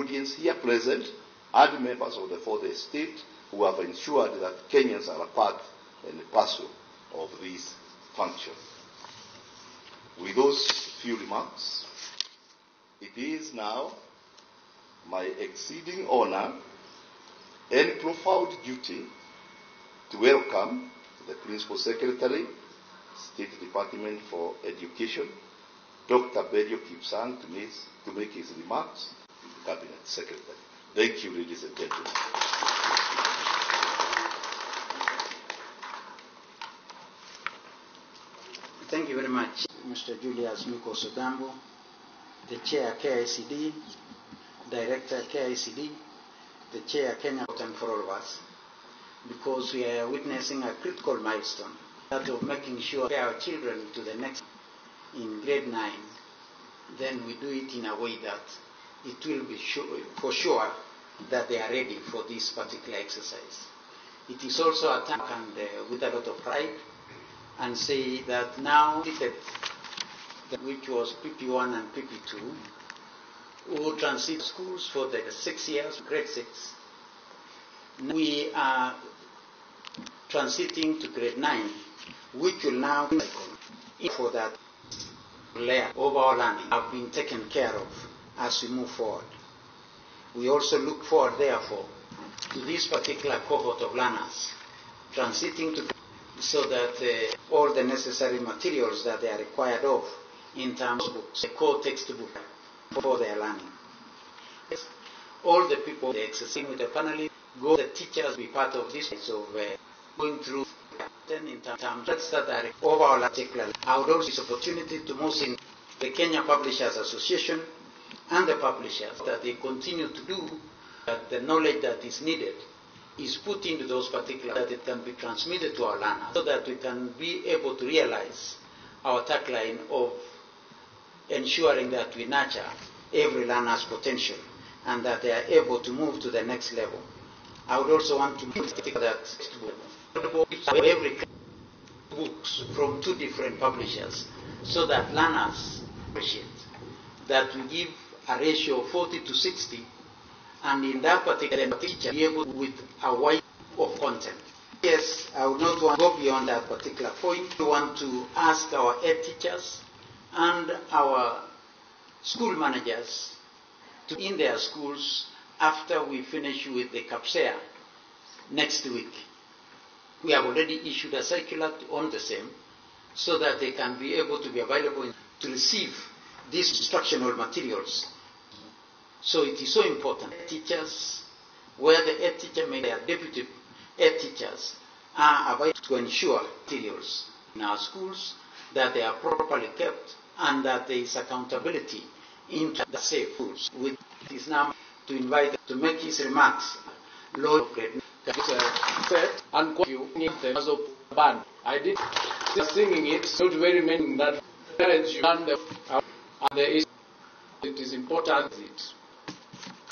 audience here present and members of the fourth estate who have ensured that Kenyans are a part and a parcel of this function. With those few remarks, it is now my exceeding honor and profound duty to welcome the Principal Secretary, State Department for Education, Dr. Berio Kipsang, to make his remarks to the Cabinet Secretary. Thank you, ladies and gentlemen. Thank you very much, Mr. Julius Mukos Odambo, the Chair KICD, Director KICD, the Chair Kenya, and for all of us, because we are witnessing a critical milestone, that of making sure our children to the next in grade 9, then we do it in a way that it will be for sure that they are ready for this particular exercise. It is also a time and with a lot of pride, and say that now, which was PP1 and PP2, who transit schools for the 6 years, grade 6. We are transiting to grade 9, which will now be for that layer of our learning have been taken care of as we move forward. We also look forward, therefore, to this particular cohort of learners transiting to so that all the necessary materials that they are required of in terms of books, the core textbook for their learning. All the people they exercising with the panelists, the teachers be part of this, so going through in terms that are over our particular. I would also use this opportunity to most in the Kenya Publishers Association and the publishers that they continue to do that the knowledge that is needed is put into those particular that it can be transmitted to our learners so that we can be able to realize our tagline of ensuring that we nurture every learner's potential and that they are able to move to the next level. I would also want to make that every books from 2 different publishers so that learners appreciate that we give a ratio of 40 to 60 and in that particular teacher be able with a wide of content. Yes, I would not want to go beyond that particular point. We want to ask our head teachers and our school managers to in their schools after we finish with the CAPSEA next week. We have already issued a circular on the same so that they can be able to be available to receive these instructional materials. So it is so important. Teachers, where the head teacher may their deputy head teachers are available to ensure materials in our schools that they are properly kept and that there is accountability in the safe schools. With this now to invite them to make his remarks. Lord Great said and you as a band. I did singing it, not very many that you and there is it is important it.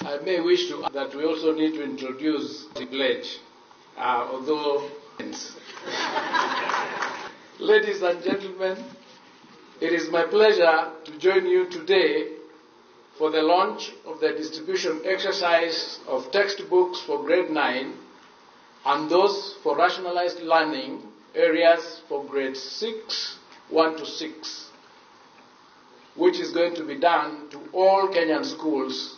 I may wish to add that we also need to introduce the pledge, although ladies and gentlemen, it is my pleasure to join you today for the launch of the distribution exercise of textbooks for grade 9 and those for rationalized learning areas for grade 6, 1 to 6, which is going to be done to all Kenyan schools,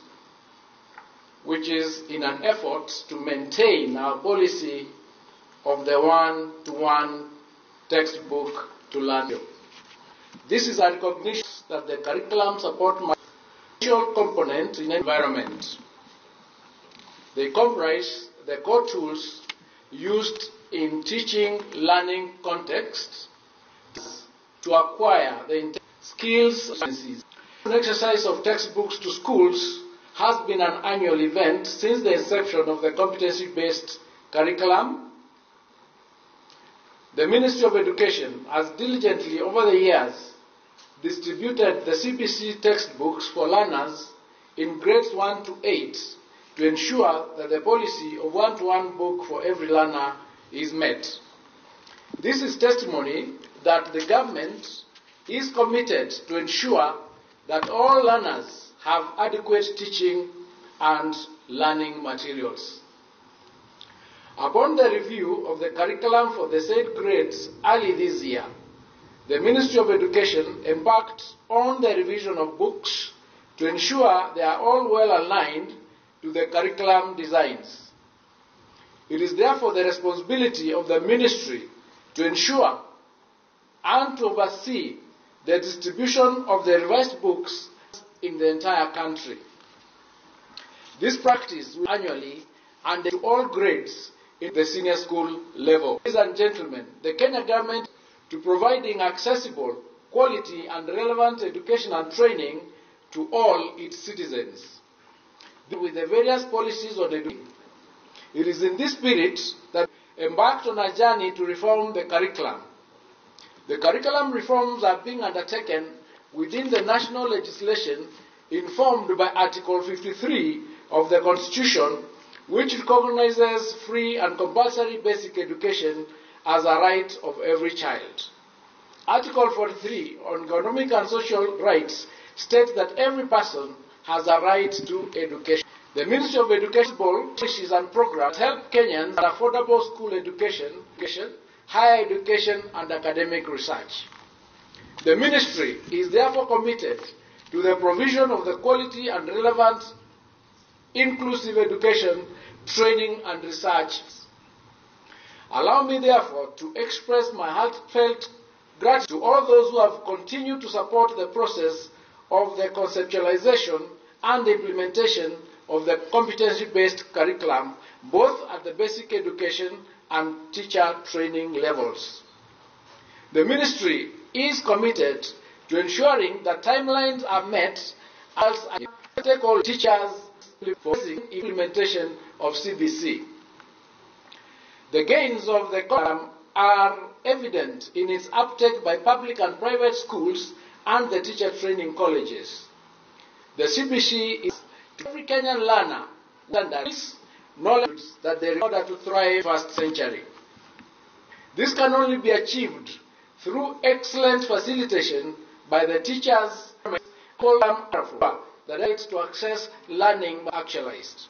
which is in an effort to maintain our policy of the one-to-one textbook to learn. This is a recognition that the curriculum support my component in environment. They comprise the core tools used in teaching learning contexts to acquire the skills. The exercise of textbooks to schools has been an annual event since the inception of the competency-based curriculum. The Ministry of Education has diligently over the years distributed the CBC textbooks for learners in grades 1 to 8 to ensure that the policy of one-to-one book for every learner is met. This is testimony that the government is committed to ensure that all learners have adequate teaching and learning materials. Upon the review of the curriculum for the said grades early this year, the Ministry of Education embarked on the revision of books to ensure they are all well aligned to the curriculum designs. It is therefore the responsibility of the Ministry to ensure and to oversee the distribution of the revised books in the entire country. This practice will annually and to all grades in the senior school level. Ladies and gentlemen, the Kenya government to providing accessible, quality and relevant education and training to all its citizens. With the various policies on education, it is in this spirit that we embarked on a journey to reform the curriculum. The curriculum reforms are being undertaken within the national legislation informed by Article 53 of the Constitution, which recognizes free and compulsory basic education as a right of every child. Article 43 on economic and social rights states that every person has a right to education. The Ministry of Education policies and programs help Kenyans with affordable school education, higher education and academic research. The Ministry is therefore committed to the provision of the quality and relevant inclusive education, training and research. Allow me therefore to express my heartfelt gratitude to all those who have continued to support the process of the conceptualization and the implementation of the competency-based curriculum, both at the basic education and teacher training levels. The Ministry is committed to ensuring that timelines are met as all teachers for implementation of CBC. The gains of the curriculum are evident in its uptake by public and private schools and the teacher training colleges. The CBC is to every Kenyan learner this knowledge that they require in order to thrive in the 21st century. This can only be achieved through excellent facilitation by the teachers the right to access learning actualized.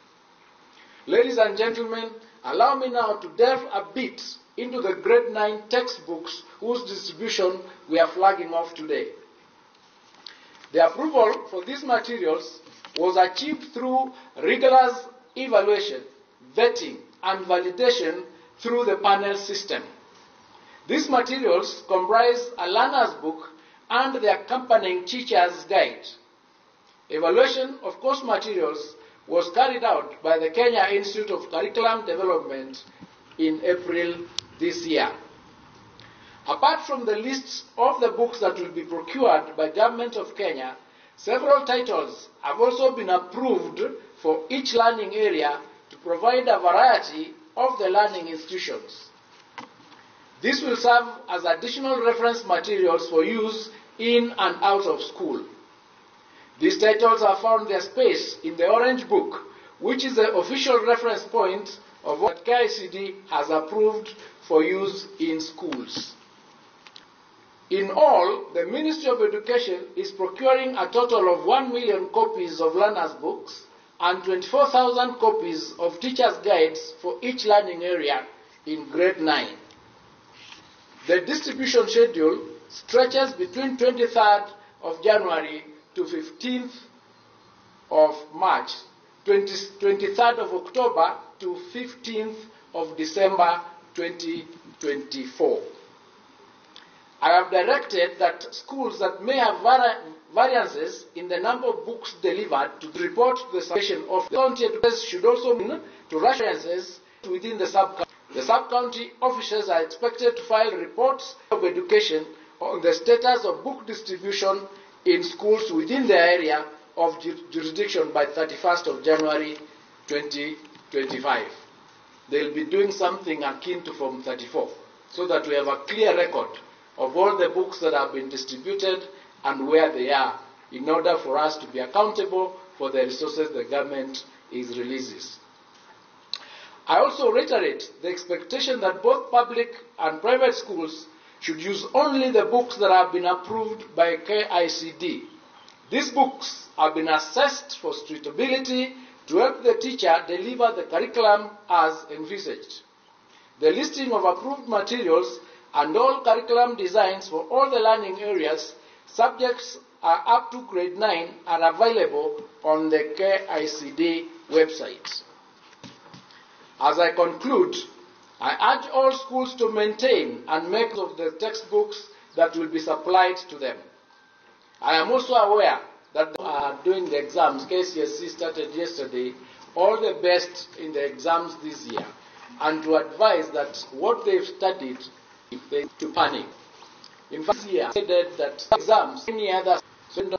Ladies and gentlemen, allow me now to delve a bit into the grade 9 textbooks whose distribution we are flagging off today. The approval for these materials was achieved through rigorous evaluation, vetting and validation through the panel system. These materials comprise a learner's book and the accompanying teacher's guide. Evaluation of course materials was carried out by the Kenya Institute of Curriculum Development in April this year. Apart from the lists of the books that will be procured by Government of Kenya, several titles have also been approved for each learning area to provide a variety of the learning institutions. This will serve as additional reference materials for use in and out of school. These titles have found their space in the Orange Book, which is the official reference point of what KICD has approved for use in schools. In all, the Ministry of Education is procuring a total of 1 million copies of learners' books and 24,000 copies of teachers' guides for each learning area in grade 9. The distribution schedule stretches between 23rd of January to 15th of March, 23rd of October to 15th of December 2024. I have directed that schools that may have variances in the number of books delivered to report to the sub-county of the county educators should also mean to variances within the sub-county. The sub-county officers are expected to file reports of education on the status of book distribution in schools within the area of jurisdiction by 31st of January 2025. They'll be doing something akin to Form 34, so that we have a clear record of all the books that have been distributed and where they are, in order for us to be accountable for the resources the government releases. I also reiterate the expectation that both public and private schools should use only the books that have been approved by KICD. These books have been assessed for suitability to help the teacher deliver the curriculum as envisaged. The listing of approved materials and all curriculum designs for all the learning areas subjects are up to grade 9 are available on the KICD website. As I conclude, I urge all schools to maintain and make use of the textbooks that will be supplied to them. I am also aware that they are doing the exams. KCSE started yesterday. All the best in the exams this year, and to advise that what they've studied, they to panic. In fact, this year, I said that exams, any other, and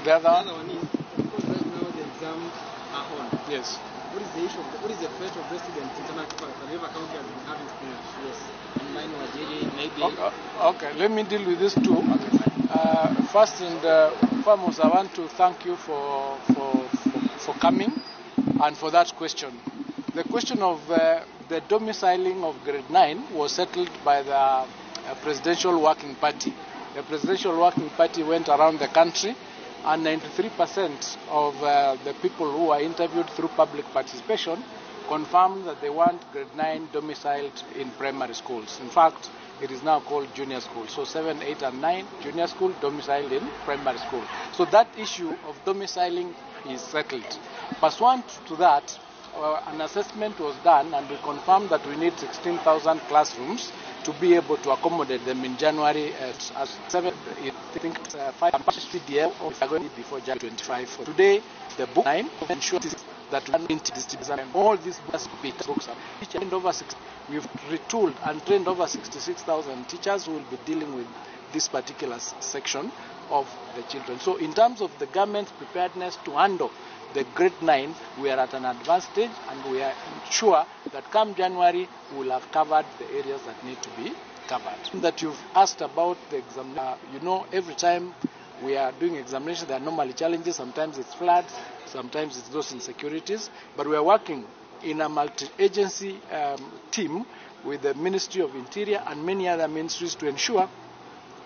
the other one? The other one is, because right now the exams are on. Yes. What is the issue? What is the threat of residents in River County has been having students? Yes. And mine was really maybe. Okay, let me deal with this too. First and foremost, I want to thank you for coming and for that question. The question of the domiciling of grade 9 was settled by the Presidential Working Party. The Presidential Working Party went around the country, and 93% of the people who were interviewed through public participation confirmed that they want grade 9 domiciled in primary schools. In fact, it is now called junior school. So 7, 8, and 9, junior school domiciled in primary school. So that issue of domiciling is settled. Pursuant to that, an assessment was done, and we confirmed that we need 16,000 classrooms to be able to accommodate them in January at 7, I think 5 PDL are going to be before January 25. Today, the book 9 ensures that we distribute all these books each and over 6. We've retooled and trained over 66,000 teachers who will be dealing with this particular section of the children. So in terms of the government's preparedness to handle the grade 9, we are at an advanced stage, and we are sure that come January we will have covered the areas that need to be covered. That you've asked about the exam, every time we are doing examinations there are normally challenges. Sometimes it's floods, sometimes it's those insecurities, but we are working in a multi-agency team with the Ministry of Interior and many other ministries to ensure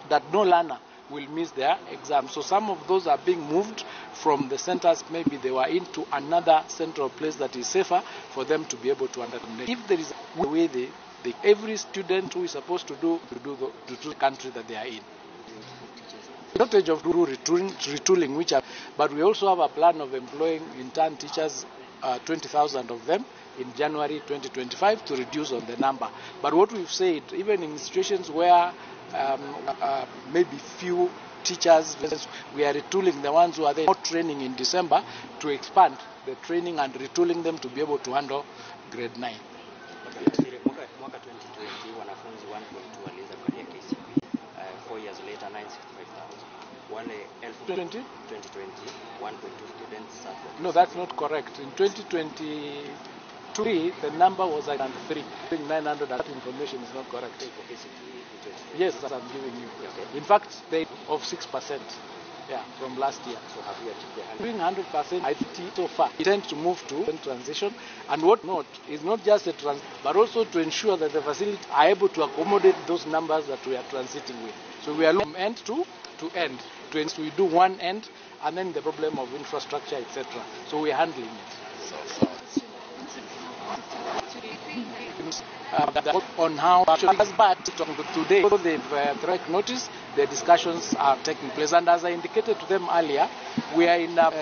that no learner will miss their exam. So some of those are being moved from the centers, maybe they were into another central place that is safer for them to be able to undertake. If there is a way every student who is supposed to do the country that they are in. shortage of retooling, but we also have a plan of employing intern teachers, 20,000 of them in January 2025 to reduce on the number. But what we've said, even in situations where maybe few teachers, we are retooling the ones who are there not training in December to expand the training and retooling them to be able to handle grade 9. Mwaka 2020 wanafunzi 1.2 waliweza kuingia KCPE. 4 years later 965,000. Wale 2020 1.2 students suffered. No, that's not correct. In 2023 the number was 903. 900, that information is not correct. Yes, that I'm giving you. Okay. In fact, they of 6%. Yeah, from last year. So have you achieved the 100? Doing 100%, I think so far. We tend to move to transition, and what not is not just a but also to ensure that the facilities are able to accommodate those numbers that we are transiting with. So we are looking from end to end. So we do one end, and then the problem of infrastructure, etc. So we are handling it. On how but today they've direct notice, the discussions are taking place, and as I indicated to them earlier, we are in an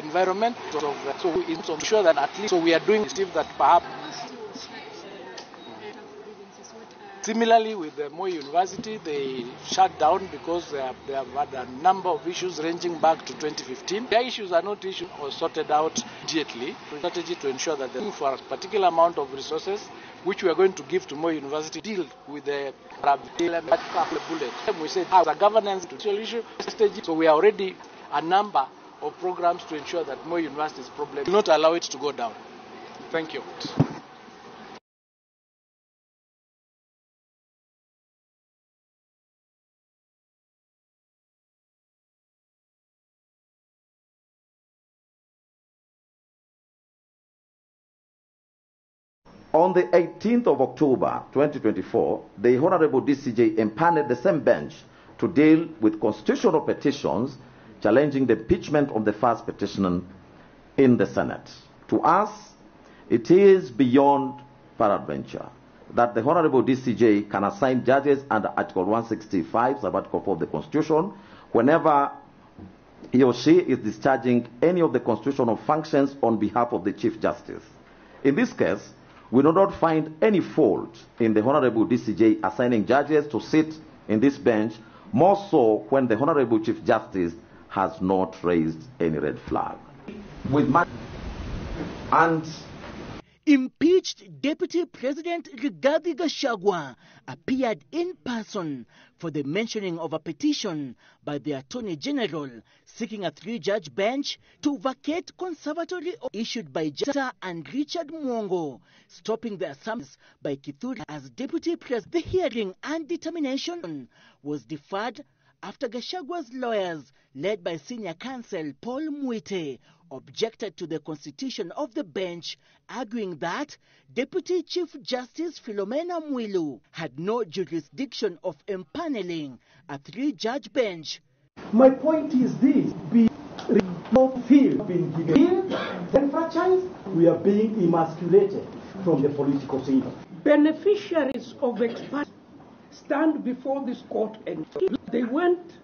environment of so we ensure that at least so we are doing stuff that perhaps. Similarly, with the Moi University, they shut down because they have had a number of issues ranging back to 2015. Their issues are not issues or sorted out immediately. Strategy to ensure that they're looking for a particular amount of resources, which we are going to give to Moi University, deal with the bullet. We said as a governance issue, so we are already a number of programs to ensure that Moi University's problem will not allow it to go down. Thank you. On the 18th of October 2024, the Honorable DCJ empaneled the same bench to deal with constitutional petitions challenging the impeachment of the first petitioner in the Senate. To us, it is beyond peradventure that the Honorable DCJ can assign judges under Article 165, Article 4 of the Constitution, whenever he or she is discharging any of the constitutional functions on behalf of the Chief Justice. In this case, we do not find any fault in the Honorable DCJ assigning judges to sit in this bench, more so when the Honorable Chief Justice has not raised any red flag. Impeached Deputy President Rigathi Gachagua appeared in person for the mentioning of a petition by the Attorney General seeking a 3-judge bench to vacate conservatory issued by Jetta and Richard Mwongo, stopping the assumptions by Kithure as Deputy President. The hearing and determination was deferred after Gachagua's lawyers, led by Senior Counsel Paul Mwite, objected to the constitution of the bench, arguing that Deputy Chief Justice Philomena Mwilu had no jurisdiction of empaneling a 3-judge bench. My point is this: we don't feel being given the franchise, we are being emasculated from the political scene. Beneficiaries of expansion stand before this court, and they went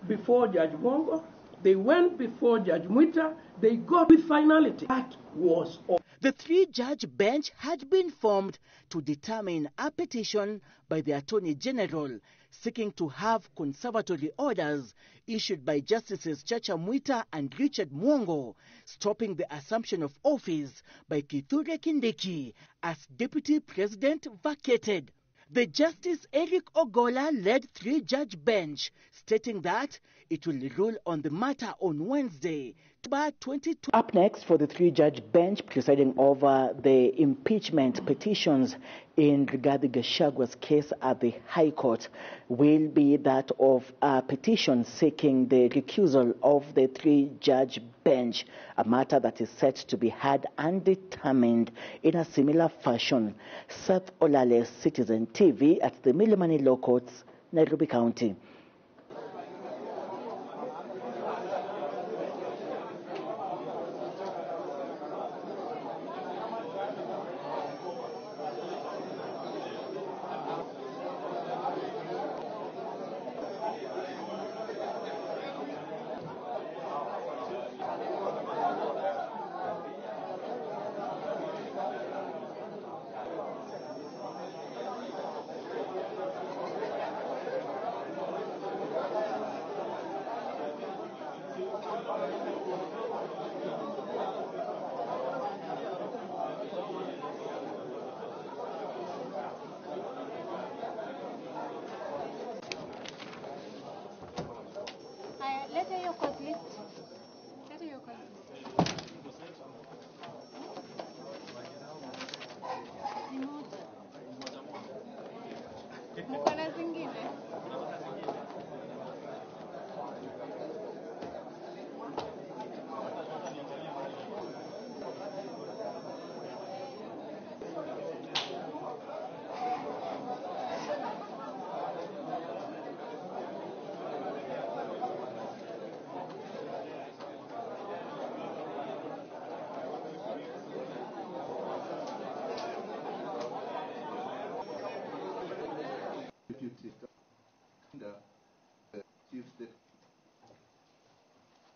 before Judge Mwongo, they went before Judge Mwita, they got with finality. That was all. The 3-judge bench had been formed to determine a petition by the Attorney General seeking to have conservatory orders issued by Justices Chacha Mwita and Richard Mwongo, stopping the assumption of office by Kithure Kindiki as Deputy President vacated. The Justice Eric Ogola led 3-judge bench, stating that it will rule on the matter on Wednesday, October 22. Up next for the 3-judge bench presiding over the impeachment petitions in Rigathi Gachagua's case at the High Court will be that of a petition seeking the recusal of the 3-judge bench, a matter that is set to be heard and determined in a similar fashion. Seth Olale, Citizen TV at the Milimani Law Courts, Nairobi County.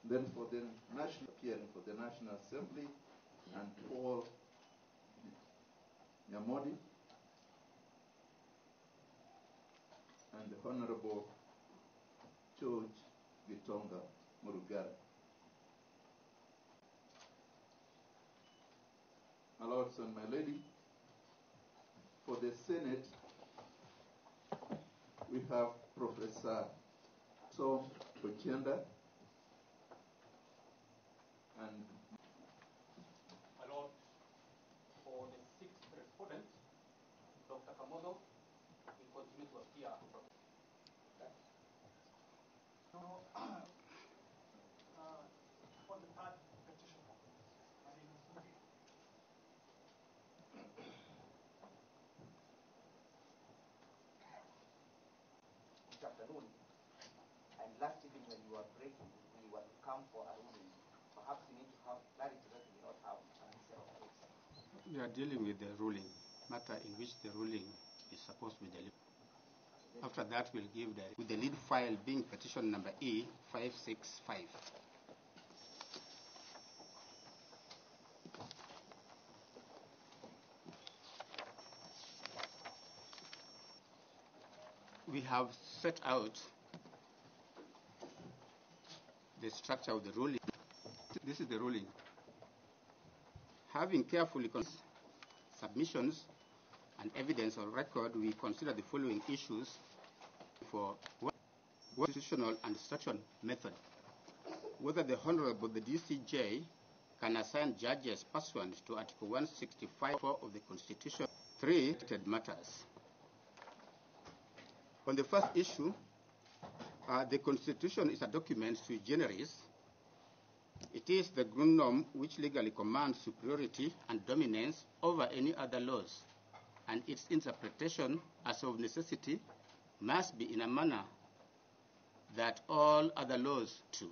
Then for the national appearing for the National Assembly and Paul Nyamodi and the Honorable George Gitonga Murugara. My lords and my lady, for the Senate, we have Professor Tom Ochenda and my lord, for the sixth respondent, Dr. Kamodo, will continue to appear from on the third petition. My name is Mugi. Good afternoon. And last evening when you were breaking, we were to come for a ruling. Perhaps we need to have clarity that we do not have an set of case. We are dealing with the ruling, matter in which the ruling is supposed to be delivered. After that, we'll give with the lead file being petition number E565. We have set out the structure of the ruling. This is the ruling. Having carefully considered submissions and evidence on record, we consider the following issues for constitutional and instruction method. Whether the Honorable the DCJ can assign judges pursuant to Article 165 of the Constitution. 3 matters. On the first issue, the Constitution is a document sui generis. It is the grundnorm which legally commands superiority and dominance over any other laws, and its interpretation, as of necessity, must be in a manner that all other laws too.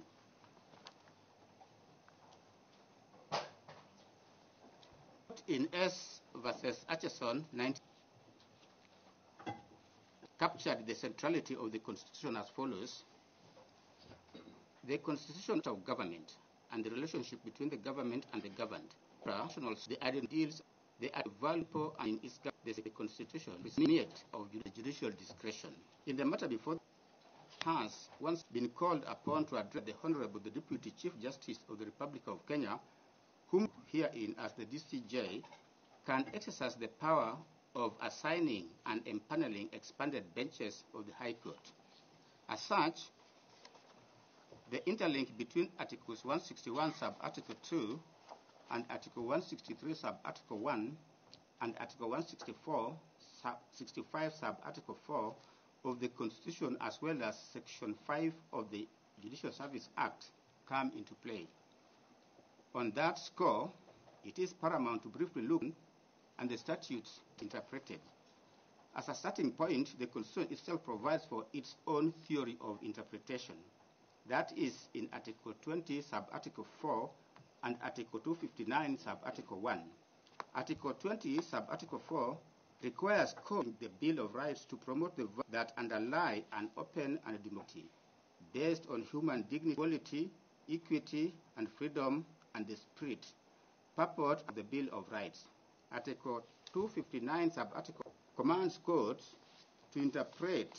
In S versus Acheson, 19 captured the centrality of the Constitution as follows. The Constitution of government and the relationship between the government and the governed. The ideals, they are valuable and in its the Constitution is made of the judicial discretion. In the matter before has once been called upon to address the Honorable the Deputy Chief Justice of the Republic of Kenya, whom herein as the DCJ can exercise the power of assigning and empaneling expanded benches of the High Court. As such, the interlink between Articles 161 sub-Article 2 and Article 163 sub-Article 1 and Article 165 sub-Article 4 of the Constitution, as well as Section 5 of the Judicial Service Act, come into play. On that score, it is paramount to briefly look and the statutes interpreted. As a starting point, the Constitution itself provides for its own theory of interpretation. That is in Article 20, sub-Article 4, and Article 259, sub-Article 1. Article 20, sub-Article 4, requires the Bill of Rights to promote the values that underlie an open and democracy based on human dignity, equality, equity, and freedom, and the spirit, purport of the Bill of Rights. Article 259, sub-Article commands courts to interpret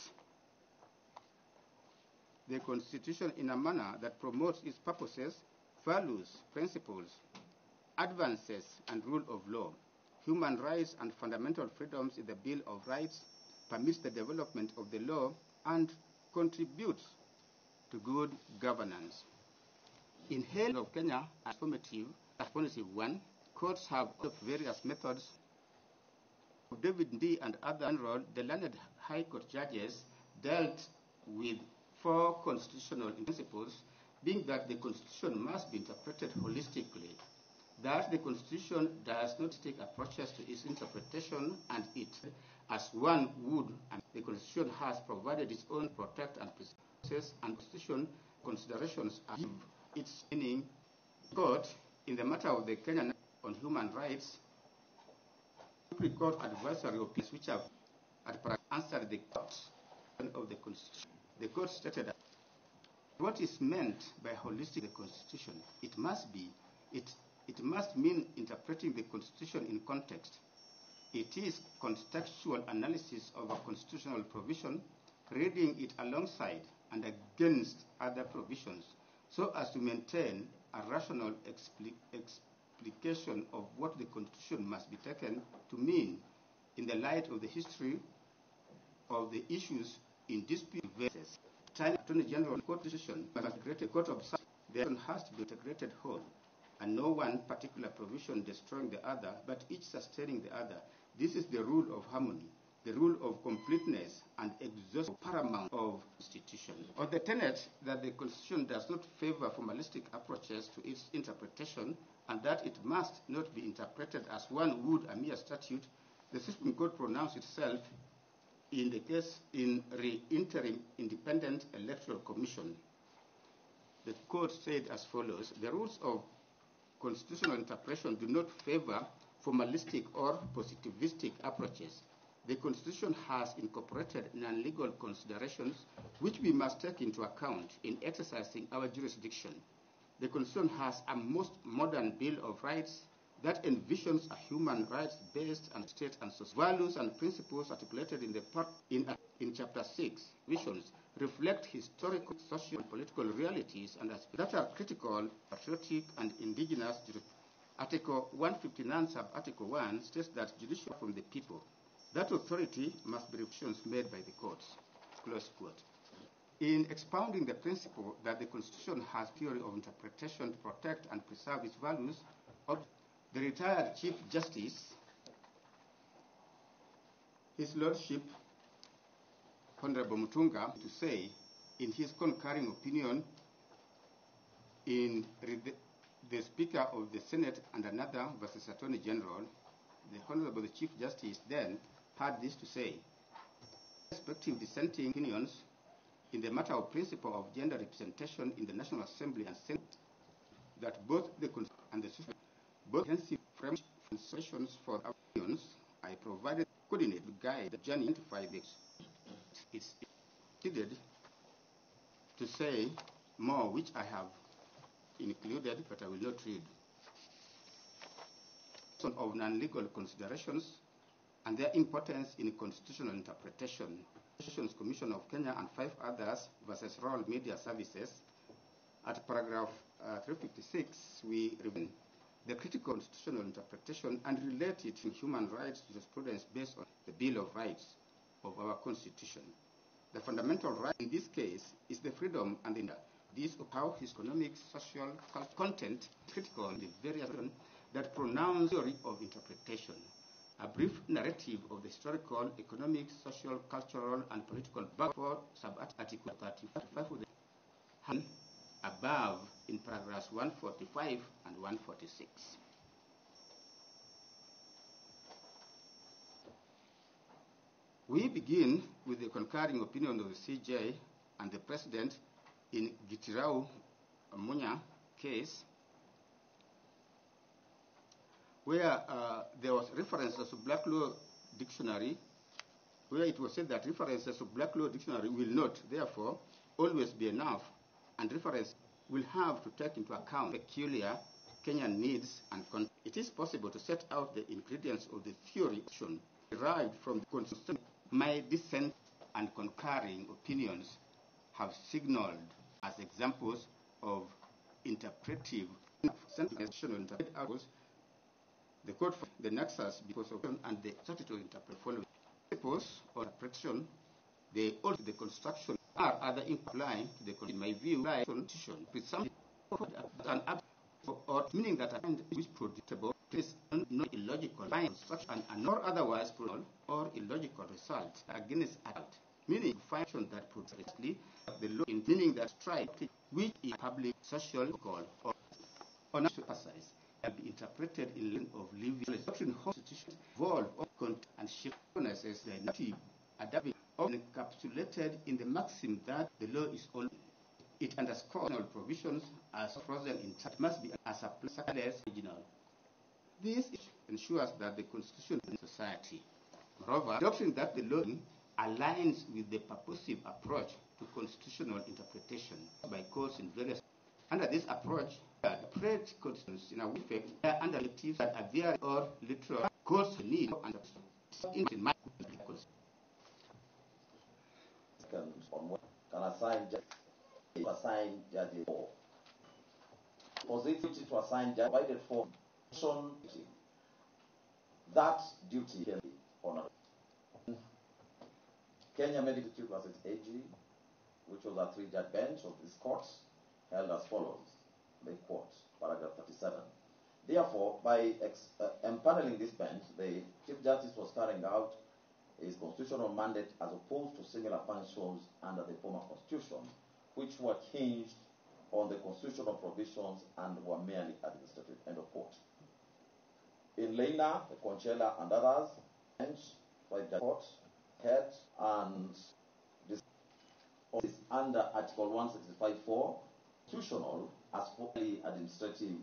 the Constitution in a manner that promotes its purposes, values, principles, advances, and rule of law, human rights and fundamental freedoms in the Bill of Rights, permits the development of the law, and contributes to good governance. In Hail of Kenya, affirmative 1, courts have various methods David D. and other enrolled, the learned High Court judges dealt with 4 constitutional principles, being that the Constitution must be interpreted holistically, that the Constitution does not take approaches to its interpretation, and it, as one would, and the Constitution has provided its own protect and process and Constitution considerations as its meaning. Court, in the matter of the Kenyan on human rights, Supreme Court advisory opinions which have answered the court of the Constitution. The court stated that what is meant by holistic the Constitution, it must mean interpreting the Constitution in context. It is contextual analysis of a constitutional provision, reading it alongside and against other provisions, so as to maintain a rational explication of what the Constitution must be taken to mean in the light of the history of the issues in dispute. Attorney General Court decision must create a court of such. There has to be integrated whole, and no one particular provision destroying the other, but each sustaining the other. This is the rule of harmony, the rule of completeness and exhaustive paramount of institution. On the tenet that the Constitution does not favor formalistic approaches to its interpretation, and that it must not be interpreted as one would a mere statute, the Supreme Court pronounced itself in the case in Interim Independent Electoral Commission. The court said as follows: the rules of constitutional interpretation do not favor formalistic or positivistic approaches. The Constitution has incorporated non-legal considerations which we must take into account in exercising our jurisdiction. The Constitution has a most modern Bill of Rights that envisions a human rights-based and state and social values and principles articulated in the in Chapter 6. Visions reflect historical, social, and political realities and aspects that are critical, patriotic, and indigenous. Article 159, sub-article 1 states that judicial from the people. That authority must be decisions made by the courts. Close quote. In expounding the principle that the Constitution has theory of interpretation to protect and preserve its values, the retired Chief Justice, His Lordship Honorable Mutunga, to say in his concurring opinion in the Speaker of the Senate and another versus Attorney General, the Honorable Chief Justice then had this to say: respecting dissenting opinions in the matter of principle of gender representation in the National Assembly and Senate, that both the Constitution and the Supreme both comprehensive framework sessions for our opinions, I provided coordinate to guide the journey to identify this. It's needed to say more, which I have included, but I will not read. Of non-legal considerations and their importance in constitutional interpretation. Commission of Kenya and 5 others versus Royal Media Services. At paragraph 356, we review the critical constitutional interpretation and relate it to human rights jurisprudence based on the Bill of Rights of our Constitution. The fundamental right in this case is the freedom and this of how his economic, social, content critical in the various that pronounce theory of interpretation. A brief narrative of the historical, economic, social, cultural, and political background for sub-article 35 of the above in paragraphs 145 and 146. We begin with the concurring opinion of the CJ and the President in Gitirau Munya case, where there was references to Black Law Dictionary, where it was said that references to Black Law Dictionary will not, therefore, always be enough, and reference will have to take into account peculiar Kenyan needs and context. It is possible to set out the ingredients of the theory derived from the Constitution. My dissent and concurring opinions have signaled as examples of interpretive the court for the nexus because of and the statutory interpretation following principles or interpretation, they also the construction are other implying to the in my view constitution with some an or meaning that a fine is predictable is not illogical, fine such an or otherwise prudent or illogical result against adult, meaning function that precisely the law in meaning that strike which is public, social, goal, or to exercise can be interpreted in line of living doctrine constitution evolve and shift as the native adapting or encapsulated in the maxim that the law is all. It underscores all provisions as present in text must be as applied as original. This ensures that the Constitution is society. Moreover, doctrine that the law aligns with the purposive approach to constitutional interpretation by courts in various. Under this approach, the prayed constitutions in a way under directives that are very or literal courts need and in my can assign judges for. Positivity to assign judges provided for duty. That duty can be honored. Kenya Medical Institute versus AG, which was a three-judge bench of this court, held as follows. They quote, paragraph 37. Therefore, by empaneling this bench, the Chief Justice was carrying out his constitutional mandate as opposed to similar functions under the former constitution, which were hinged on the constitutional provisions and were merely administrative. End of quote. In Leina, the Conchela, and others, bench by the court head and this is under Article 165.4, constitutional as fully administrative.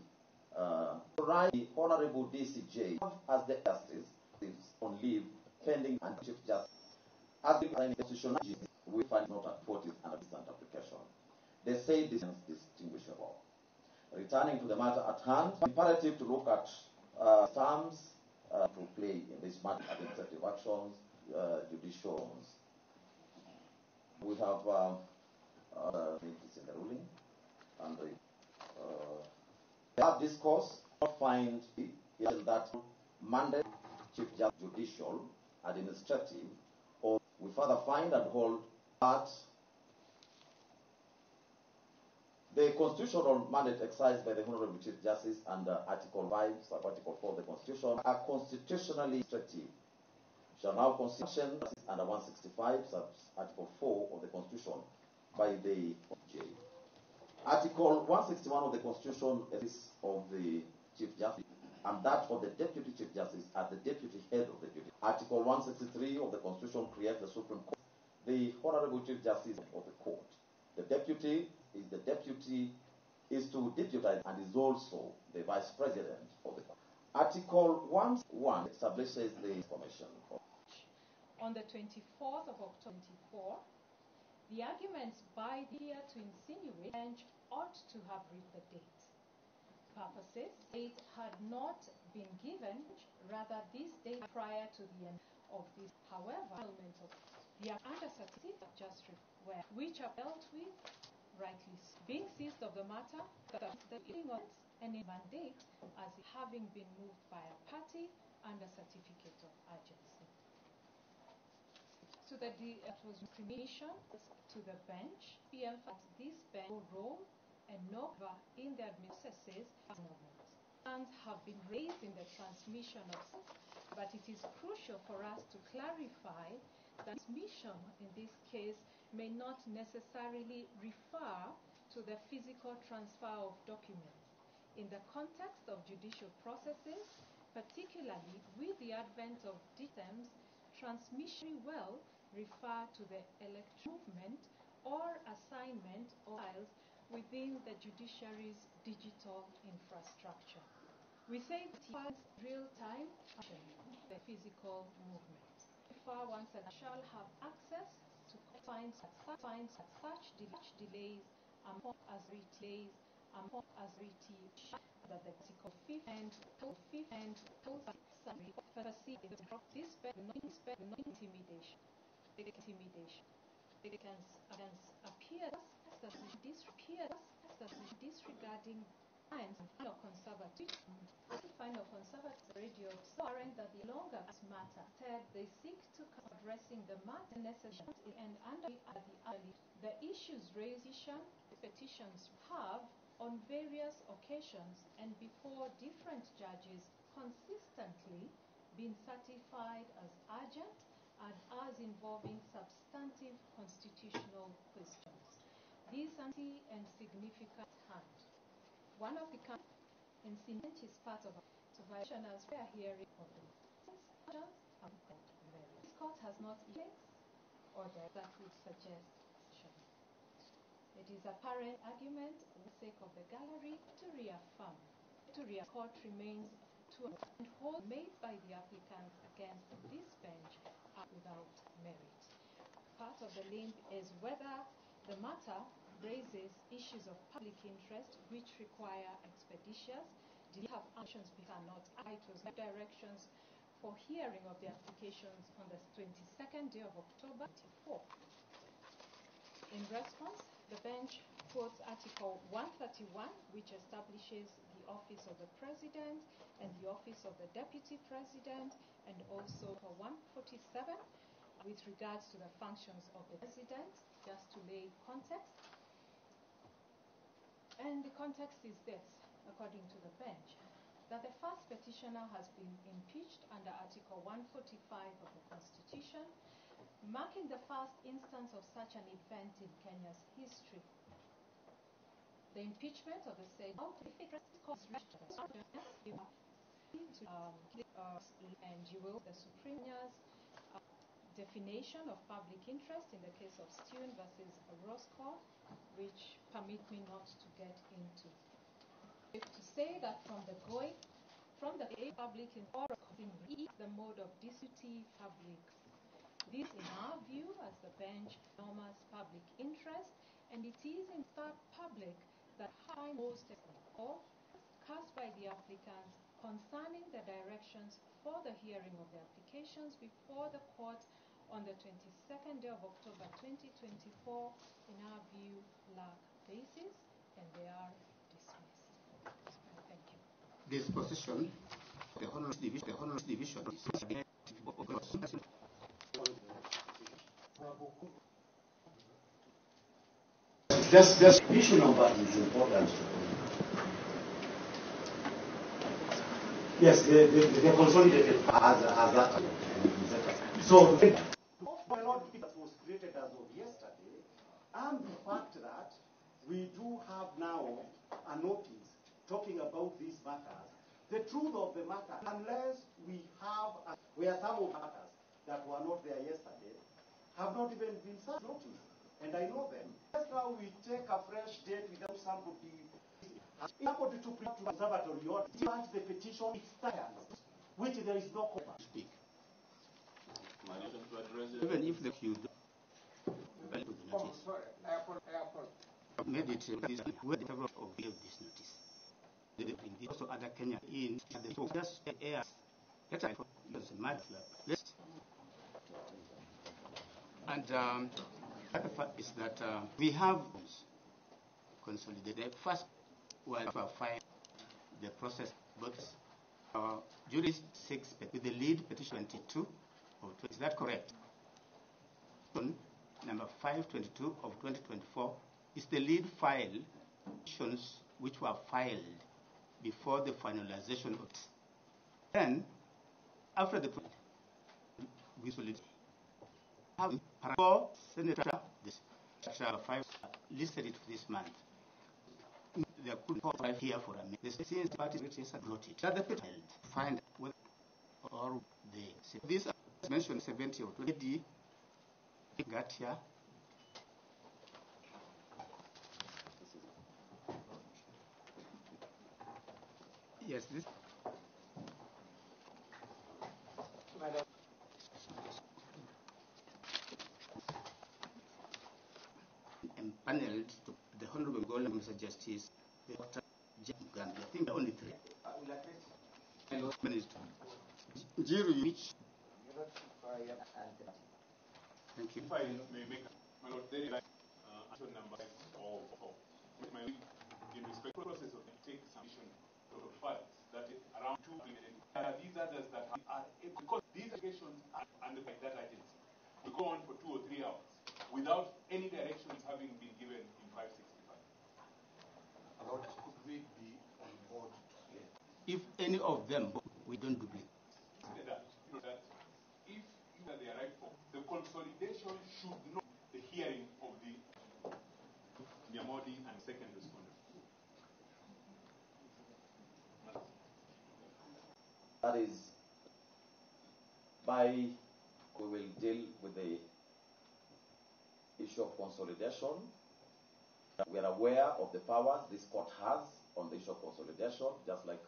The Honorable DCJ as the justice is on leave pending and Chief Justice as the constitutional we find not at 40 and a distant application. They say this is distinguishable. Returning to the matter at hand, imperative to look at terms to play in this matter, administrative actions, judicial. We have this in the ruling, and have discourse not find that mandate Chief Justice judicial, administrative, or we further find and hold that the constitutional mandate exercised by the Honorable Chief Justice under Article 5, Sub-Article 4 of the Constitution are constitutionally restrictive. Shall now constitution under 165, Sub-Article 4 of the Constitution by the J. Article 161 of the Constitution is of the Chief Justice and that of the Deputy Chief Justice as the Deputy Head of the Judiciary. Article 163 of the Constitution creates the Supreme Court, the Honorable Chief Justice of the Court. The Deputy is to deputize and is also the Vice President of the Court. Article 1 establishes the Commission. On the 24th of October 24, the arguments by the year to insinuate bench ought to have read the date. Purposes, it had not been given, rather this date prior to the end of this. However, element of the under certificate just were which are dealt with rightly being seized of the matter, the giving of any mandate as having been moved by a party under certificate of urgency. So that it was information to the bench, PM that this bench role and no in the administrative movement and have been raised in the transmission of, but it is crucial for us to clarify that transmission in this case may not necessarily refer to the physical transfer of documents. In the context of judicial processes, particularly with the advent of DTEMs, transmission will refer to the electronic movement or assignment of files within the judiciary's digital infrastructure. We say that it has real-time action, the physical movement. Far once and shall have access to finds at such delays as delays as that the physical fifth and summary perceive this not intimidation. It can appear disregarding times and conservative radio warrant that the longer as matter they seek to addressing the matter necessary and under the issues raised petitions have on various occasions and before different judges consistently been certified as urgent and as involving substantive constitutional questions. These are and significant hand. One of the incident is part of a violation's fair hearing of the this court has not yet ordered that would suggest action. It is apparent argument for the sake of the gallery to reaffirm. Court remains to and hold made by the applicants against this bench are without merit. Part of the limp is whether the matter raises issues of public interest which require expeditious. Do you have actions we cannot? It was directions for hearing of the applications on the 22nd day of October 2024. In response, the bench quotes Article 131, which establishes the office of the President and the office of the Deputy President, and also for 147 with regards to the functions of the President, just to lay context. And the context is this, according to the bench, that the first petitioner has been impeached under Article 145 of the Constitution, marking the first instance of such an event in Kenya's history. The impeachment of the said and you will the Supreme Court's definition of public interest in the case of Stewin versus Roscoe, which permit me not to get into. To say that from the public in the mode of dispute public. This, in our view, as the bench, enormous public interest, and it is in fact public that high most or cast by the applicants concerning the directions for the hearing of the applications before the court on the 22nd day of October 2024, in our view, lack basis, and they are dismissed. Thank you. Disposition, the Honourable Division, Just vision of that is important. Yes, the consolidated as that. So the lot that was created as of yesterday, and the fact that we do have now a notice talking about these matters, the truth of the matter, unless we have where some of the matters that were not there yesterday have not even been served notice. And I know them. That's how we take a fresh date without somebody. Somebody to bring to conservatory or grant the petition, it stands, which there is no cover. Speak. Even if the queue made it where the cover of this notice. Also other Kenya in the just air. Let us mad list. And the other fact is that we have consolidated. First, we have filed the process books. Jury 6 with the lead petition 22 of 20. Is that correct? Number 522 of 2024 is the lead file petitions which were filed before the finalization of it. Then, after the we have four Senator this 5 listed it for this month. There could be 5 here for a minute. The same party brought it. That the people find what or they. This mentioned 70 or 20 got here. Yes, this. Empaneled to the Honorable Golden Mr. Justice, Dr. James Gandhi. I think there are only 3. Zero each. Thank you. If I may make there is action number of my in respect to the process of take submission of files that is around 2 million. These others that are because these allegations are under by that agency. We go on for 2 or 3 hours without any directions having been given in 565. if any of them, we don't duplicate. That if they are right for, the consolidation should know the hearing of the Nyamodi and second respondent. That is, we will deal with the issue of consolidation. We are aware of the powers this court has on the issue of consolidation, just like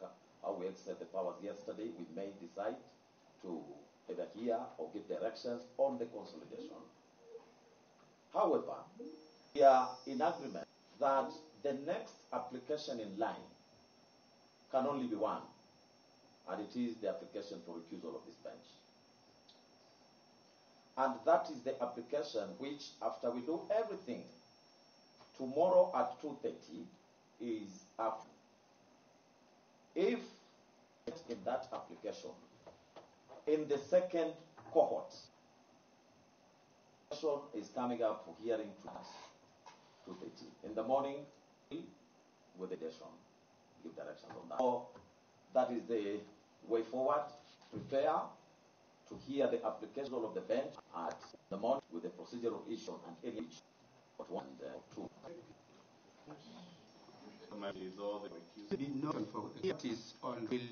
how we exercised the powers yesterday. We may decide to either hear or give directions on the consolidation. However, we are in agreement that the next application in line can only be one, and it is the application for recusal of this bench. And that is the application which, after we do everything, tomorrow at 2:30 is up. If in that application, in the second cohort, is coming up for hearing tonight, 2:30 in the morning, with the decision, give directions on that. So that is the way forward. Prepare to hear the application of the bench at the morning with the procedural issue and any issue. But 1 and 2. Will be no for it is on will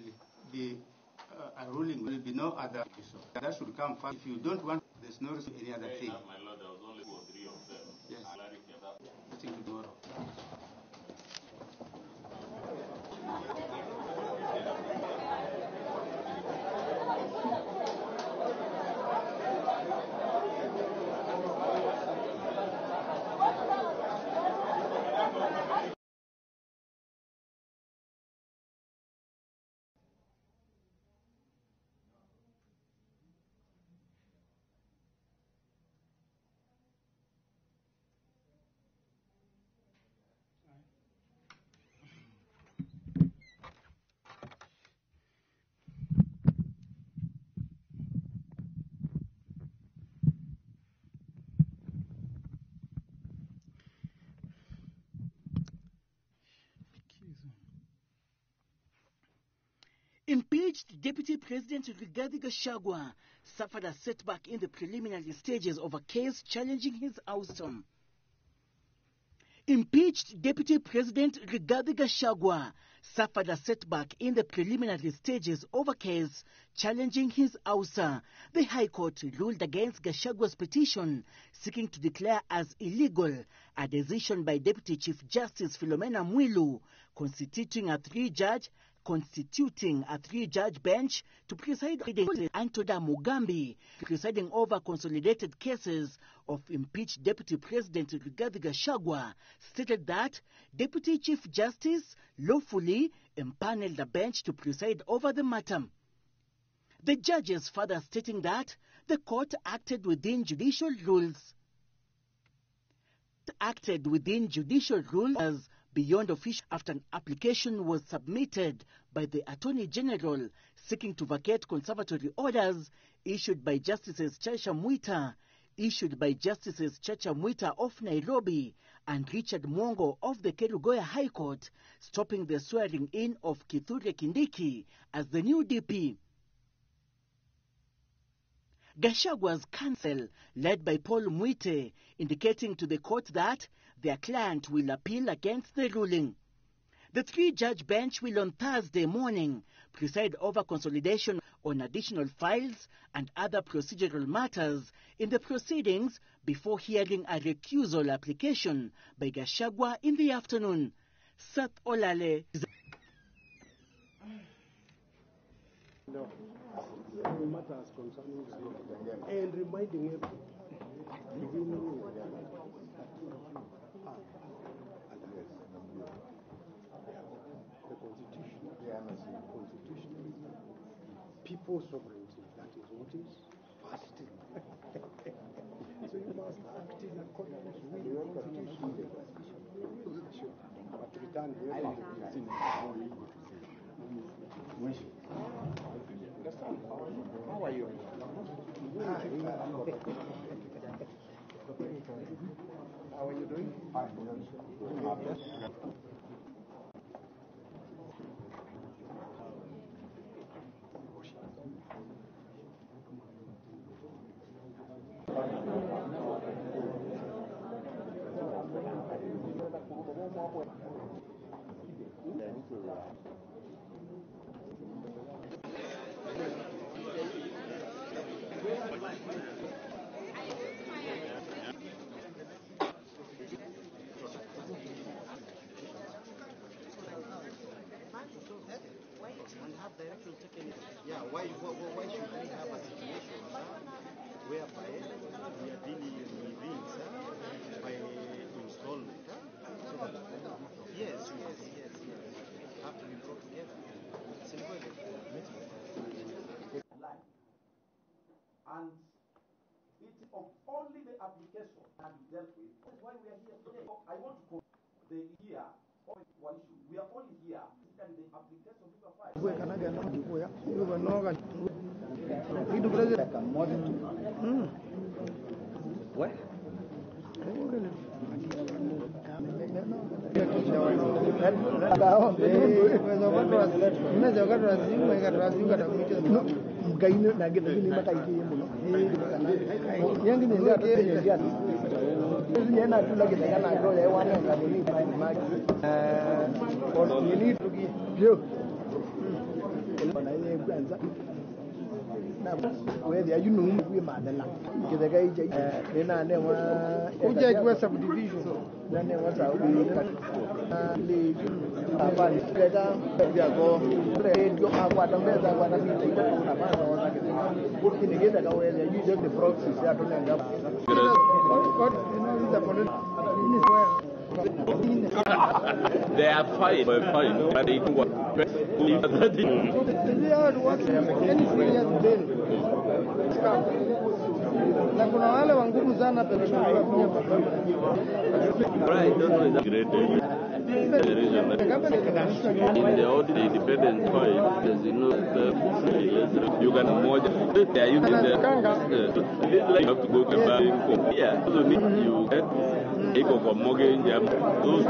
be a ruling will be no other issue. That should come first. If you don't want, there's no reason any other thing. My Lord, there was only 2 or 3 of them. Yes. I think tomorrow. Impeached Deputy President Rigathi Gachagua suffered a setback in the preliminary stages of a case challenging his ouster. Impeached Deputy President Rigathi Gachagua suffered a setback in the preliminary stages of a case challenging his ouster. The High Court ruled against Gachagua's petition seeking to declare as illegal a decision by Deputy Chief Justice Philomena Mwilu constituting a three-judge bench to preside over Antoda Mugambi, presiding over consolidated cases of impeached Deputy President Rigathi Gachagua, stated that Deputy Chief Justice lawfully empaneled the bench to preside over the matter. The judges further stating that the court acted within judicial rules. As beyond official after an application was submitted by the Attorney General seeking to vacate conservatory orders issued by Justices Chacha Mwita of Nairobi and Richard Mwongo of the Kerugoya High Court, stopping the swearing in of Kithure Kindiki as the new DP. Gachagua's counsel, led by Paul Mwite, indicating to the court that their client will appeal against the ruling. The three-judge bench will on Thursday morning preside over consolidation on additional files and other procedural matters in the proceedings before hearing a recusal application by Gachagua in the afternoon. Seth Olale. No. Matters concerning and reminding everyone the constitution, people's sovereignty, that is what is fasting. So you must act in accordance with the constitution. But return here. How are you? How are you doing? Fine. Yeah, why should we have a situation whereby we are dealing with things by installment? Yes. Have to be brought together. Simple. And it's of only the application that we dealt with. That's why we are here today. I want to call the year of one issue. We are only here that the application of paper file. What? subdivision. They are fine, but they do what? Na kuna wale wangumu sana in the old independent file, there's you can more they are using you have to go to bank. Yeah, so you get equal for mortgage those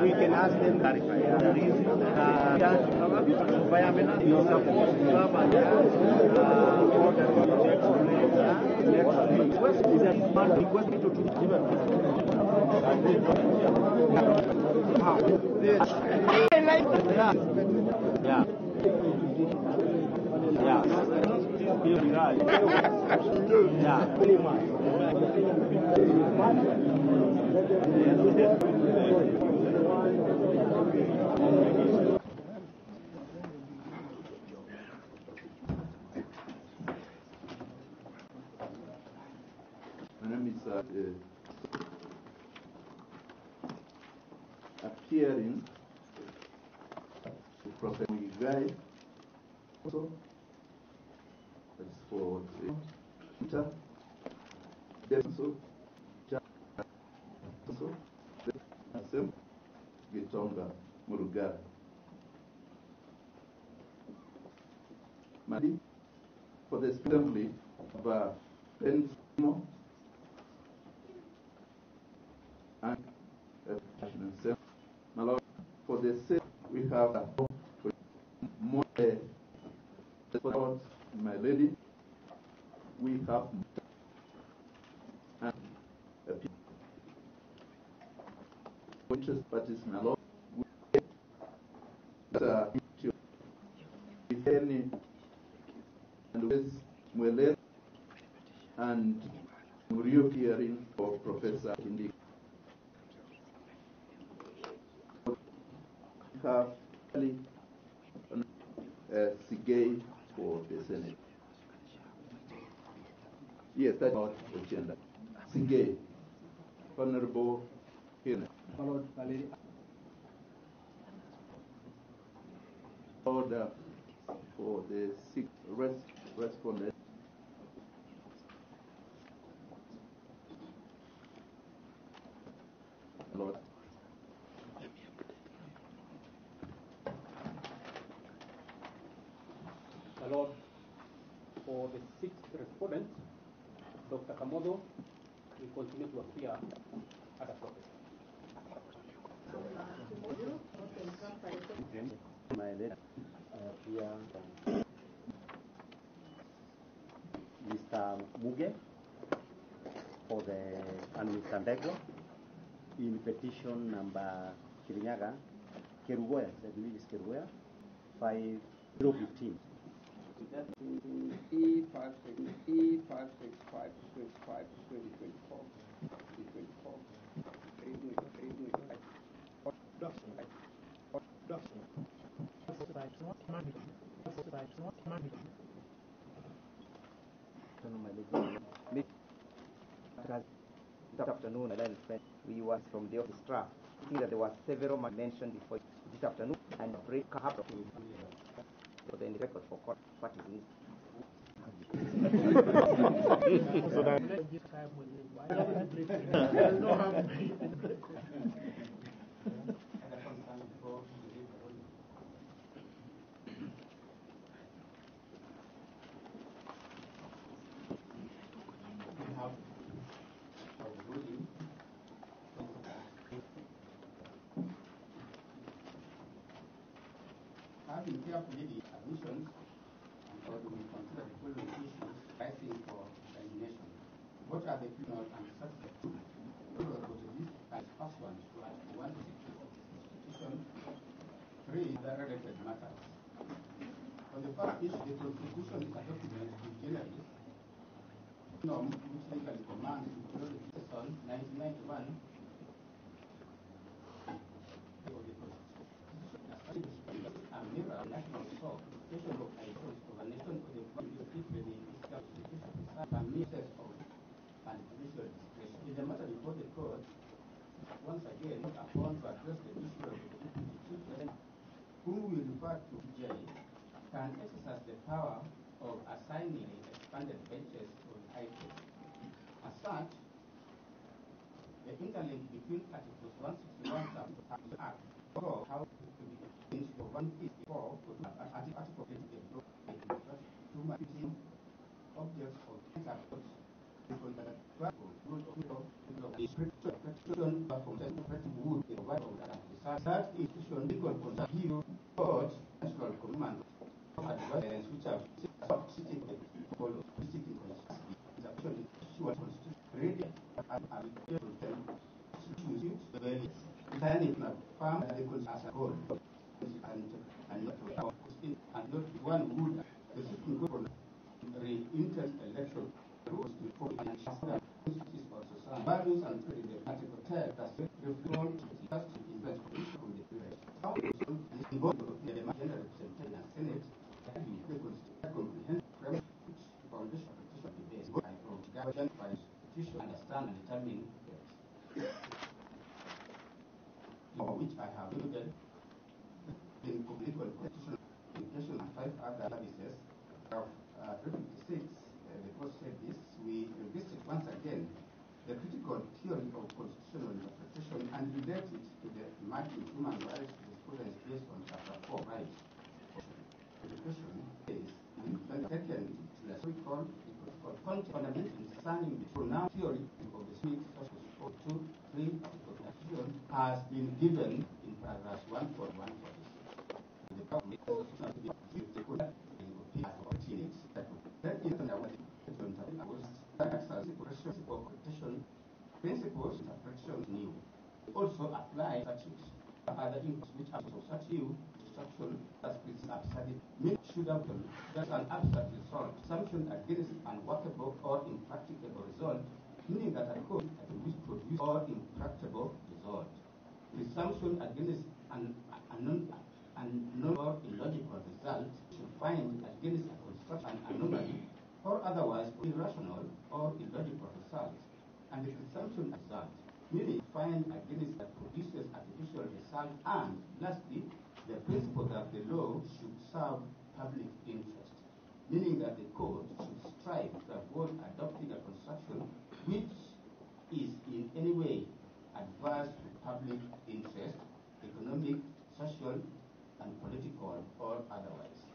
we can ask them to clarify. There is environmental is supposed to come and order My name is appearing to Professor Muigai. Also, that's for Peter. Also, Gitonga Muruga. Madi for the assembly of Pensimo and for the sake we have more support, my lady. We have and interest parties, my lord. With any and with Mwele and Murio hearing for Professor Kindi. Have Sigay for the Senate. Yes, that's about the agenda. Sigay, Honorable Hill. Order for the sixth respondent. Lord. My Lord, for the sixth respondent, Dr. Kamodo will continue to appear as appropriate. My letter here, Mr. Muge for the and Mr. Ndego in petition number Kirinyaga, Kerugoya, I believe it's Kerugoya, 5015. E565 2024. This afternoon, we were from the office staff. I think that there were several mentioned before this afternoon and break up for the record for court parties. So that Having carefully the admissions, or do we consider the following issues rising for examination? What are the criminal and suspect? What are the list as first one to Article 1 of the Constitution? 3. The related matters. On the first issue, the Constitution is a document which generally norm which legally commands the Constitution 1991 of the Constitution. A mirror national soul, station of items of a nation of the particularly a method of and judicial discretion. In the matter before the court, once again, upon to address the issue of the institution, whom we refer to J, can exercise the power of assigning expanded benches on items. As such, the interlink between Articles 161 of the Act or how to be changed for 154 article to my objects of intercourse because the description of wood is one of that institution legal concern God national command advice which are sitting follow sitting is actually sure ready and choose well planning farm as a whole and not one would the system go on inter-election rules to form and values and in the article 10 that reform just to invest from the previous. How is involved in the general representation and Senate and the comprehensive foundation petition debate by from government by petition understand and determine which I have noted in legal constitutional education and 5 other services of 356. The court said this. We revisit once again the critical theory of constitutional interpretation and relate it to the marking human rights jurisprudence based on Chapter 4 rights. Education is taken to the so-called fundamental discerning the pronoun theory of the Smith Social 2, 3 of the Constitution has been given in paragraphs 14146. The government principles interpretation new. Also apply statutes. Other inputs which are of such new instruction as absurd should have done. That's an abstract result. Assumption against unworkable or impracticable result, meaning that a code which produce or impracticable result. Presumption against an unknown or illogical result should find against a construction anomaly or otherwise irrational or illogical result. And the presumption result, meaning find against that produces artificial result, and lastly, the principle that the law should serve public interest, meaning that the code should strive to avoid adopting a construction which is in any way adverse to public interest, economic, social, and political, or otherwise.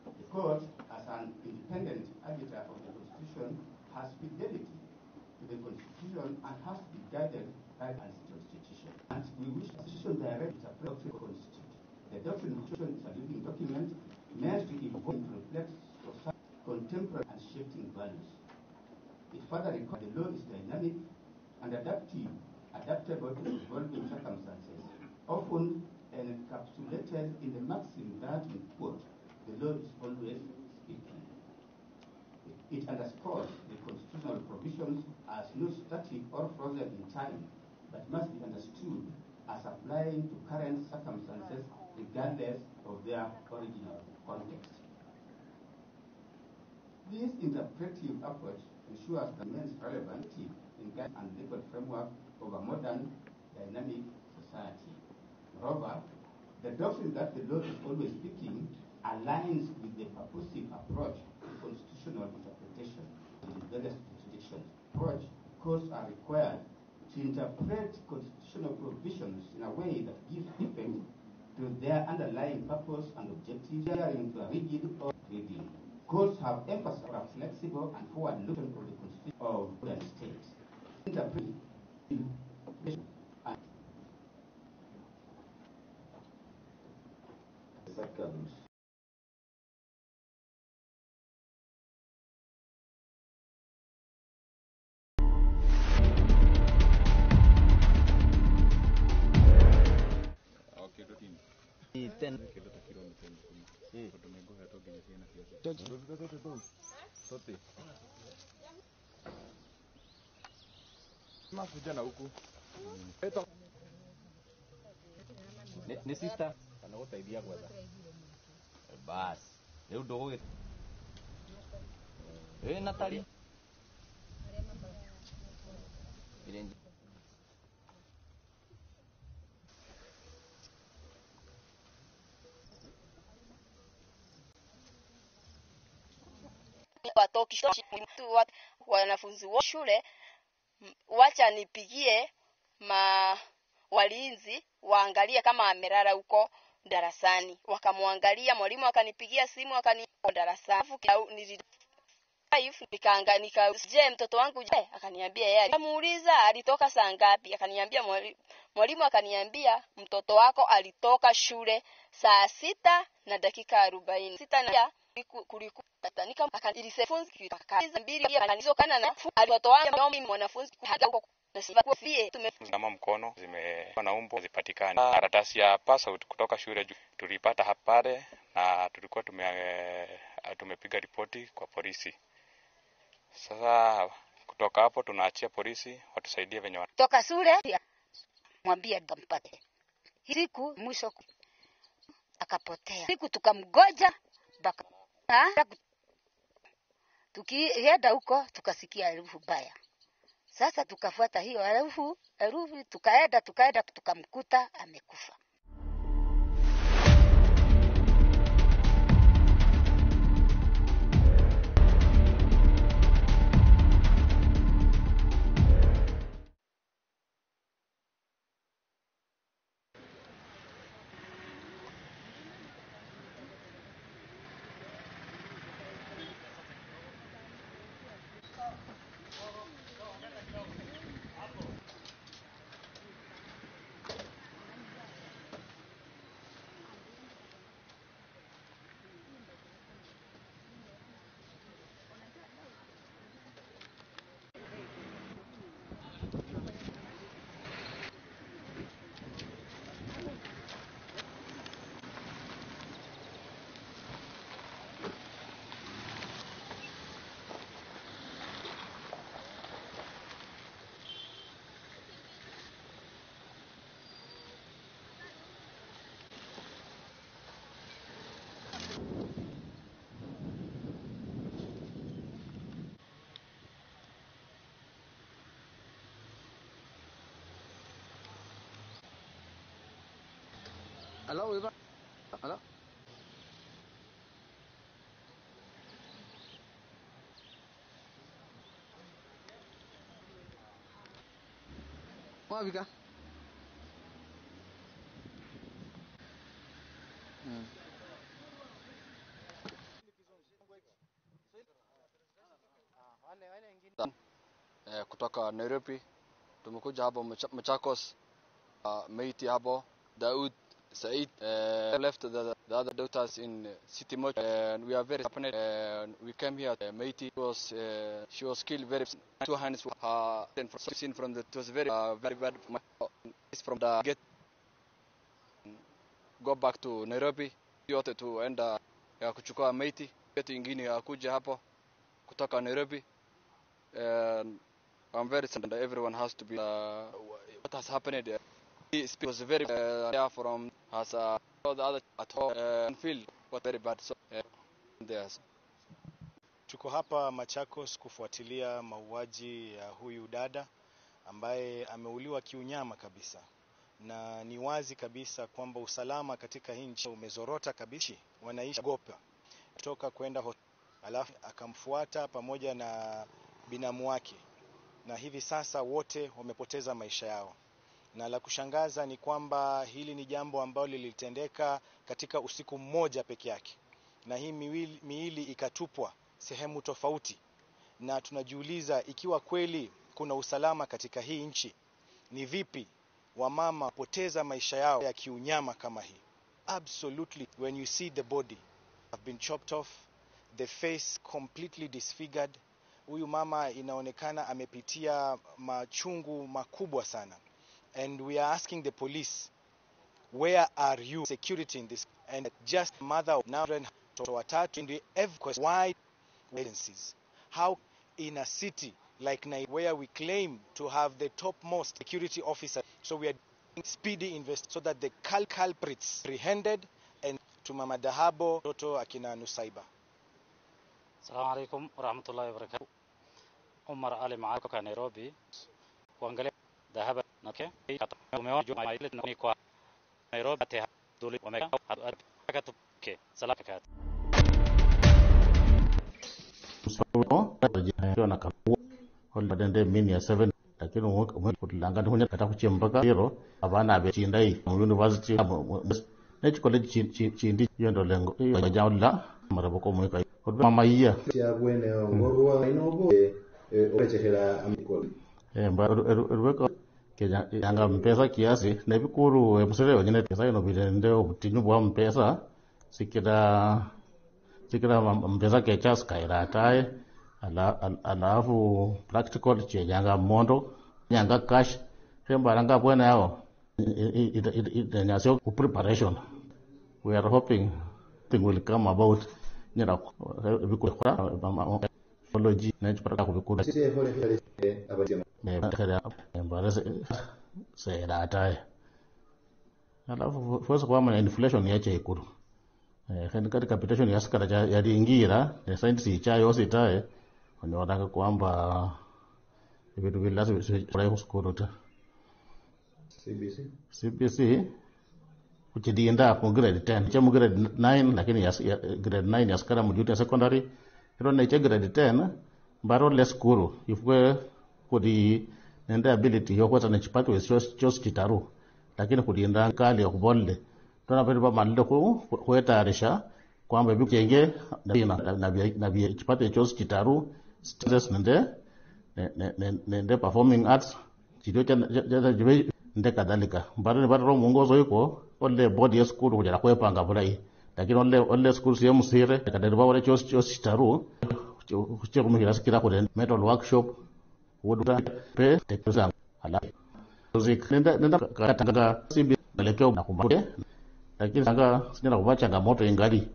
The court, as an independent arbiter of the Constitution, has fidelity to the Constitution and has to be guided right and constitution. And we wish the constitution direct a constitution. The doctrine is a living document meant to evolve and reflect contemporary and shifting values. It further records the law is dynamic and adaptable to evolving circumstances, often encapsulated in the maxim that, in quote, the law is always speaking. It underscores the constitutional provisions as not static or frozen in time, but must be understood as applying to current circumstances regardless of their original context. This interpretive approach ensures that remains relevant in guidance and legal framework of a modern, dynamic society. Moreover, the doctrine that the law is always speaking aligns with the purposive approach to constitutional interpretation in various jurisdictions. Courts are required to interpret constitutional provisions in a way that gives effect to their underlying purpose and objectives, adhering to a rigid or reading. Courts have emphasized a flexible and forward-looking of the constitution of the state. Second. Vijana huku. Ni sister anakusaidia kwanza. Bas. Leo dogo. Natalie. Wanafunzi wa shule wacha nipigie walinzi waangalie kama amelala huko darasani. Wakamwangalia, mwalimu akanipigia simu darasani. Nikaanganika, je, mtoto wangu je? Akaniambia yeye. Nikamuuliza alitoka saa ngapi? Akaniambia mwalimu akaniambia mtoto wako alitoka shule saa 6:40. 6 kulikuwa akanifunza kazi mbili akanizokana na mtoto wangu mwanafunzi huko Kama mkono zimekuwa na umbo zipatikane. Karatasi ya pass out kutoka shule tulipata hapare na tulikuwa tumepiga ripoti kwa polisi. Sasa kutoka hapo tunaachia polisi watusaidie venye kutoka shule mwambie ndampate. Siku mwisho akapotea. Siku tukamgoja tukienda huko tukasikia harufu mbaya. Sasa tukafuata hiyo harufu tukaenda tukamkuta amekufa. Hello, Eva. Hello. Wapi ka? Kutoka Nairobi tumekuja hapo Machakos, Meiti hapo, Daud, Said, left the other daughters in City Moch, and we are very happy. We came here. Meiti she was killed very. 2 hands were seen from the. It was very bad. From the gate, go back to Nairobi. Yote tuenda ya kuchukua Meiti. Yetu ingine ya kuja hapo kutoka Nairobi. And I'm very sad that everyone has to be. What has happened? It was very from as all the other at home and feel what very bad. So there's. Tuko hapa Machakos kufuatilia mauaji ya huyu dada ambaye ameuliwa kiunyama kabisa, na ni wazi kabisa kwamba usalama katika nchi umezorota kabisa. Wanaishi gopa kutoka kwenda alafu akamfuata pamoja na binamu wake, na hivi sasa wote wamepoteza maisha yao. Na la kushangaza ni kwamba hili ni jambo ambalo lilitendeka katika usiku mmoja peke yake, na hii miili ikatupwa sehemu tofauti. Na tunajiuliza, ikiwa kweli kuna usalama katika hii nchi, ni vipi wamama poteza maisha yao ya kiunyama kama hii? Absolutely. When you see the body have been chopped off, the face completely disfigured, huyu mama inaonekana amepitia machungu makubwa sana. And we are asking the police, where are you security in this? And just mother of children watatu in every wide agencies. How in a city like Nairobi, where we claim to have the topmost security officer, so we are doing speedy invest so that the culprits apprehended and to Mama Dahabo Toto akina Nusaiba. Assalamu alaikum warahmatullahi wabarakatuh. Umar Ali Maaka Nairobi. Kuangalia Dahaba okay umeona juma ile ni kwa Nairobi ate dole wameka okay salama kati so na kapo hola dende mini ya 7 lakini umulanga ndunya kata kuchembaka hero abana abechindai mu university ne college chindi yondo lengo iyo jawla maraboko mweka mama iya ya bwene ngorwa inobo obechehera amikolo mbaro ke yanga mpesa kiasi na bikuru msere wengine pesa ino bilende obutinyu bwa mpesa sikira mpesa ke chas kaira tae alafu practical che yanga mondo yanga cash hemba nga bwana yao nyasio preparation. We are hoping thing will come about nyira bikura ology na chipata kubikura se data alafu first kwa maana inflation yache ikuru katika capitation ya skala ya dingira na science cha yosi tae wanaona kwamba vitu vile lazima sio kuskuru ta CBC kujidienda kwa grade 10 cha grade 9 lakini ya grade 9 ya skala mjute secondary hilo na cha grade 10 baro le skuru ifwe kudi nenda ability yoko sana chipato chos kitaru lakini kudienda kali ya kubolle tunapenda ba maldo kuetarisha kwamba bikenge na chipato chos kitaru stress nende performing arts chido cha nde kadhalika baro mungozo yuko ole body school kujara kwepanga bulai lakini ole school siyo musire kadari ba wale chos kitaru kucheko mihira sikira kule metal workshop woduta pe tekza ala music nenda katanga sibi elekeo na kumbe lakini sanga sina kubacha changamoto ingali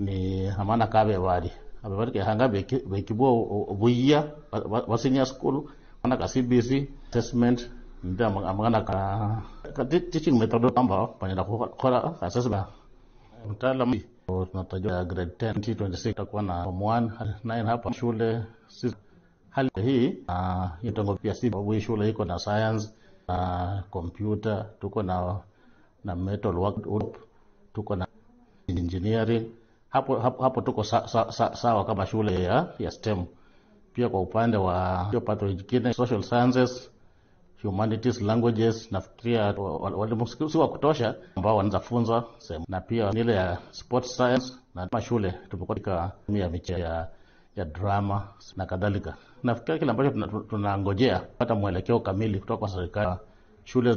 ni amana kabe wali ababari hanga bekibo obuya wa senior school ana ka CBC assessment ndio amana ka teaching method namba panya kwa assessment mtaalamu tunatajwa grade 10 2026 takuwa na form 1 9 hapa shule hali hii itongo pia si babu shule iko na science computer tuko na metal work tuko na engineering hapo tuko sawa kama shule ya STEM. Pia kwa upande wa pato education social sciences humanities languages nafikiria walimu si wa kutosha ambao wanaanza funza na pia ile ya sports science na mashule tumekuwa katika ya michezo ya drama na kadhalika. Nafikiri kile ambacho tunangojea kupata mwelekeo kamili kutoka kwa serikali, shule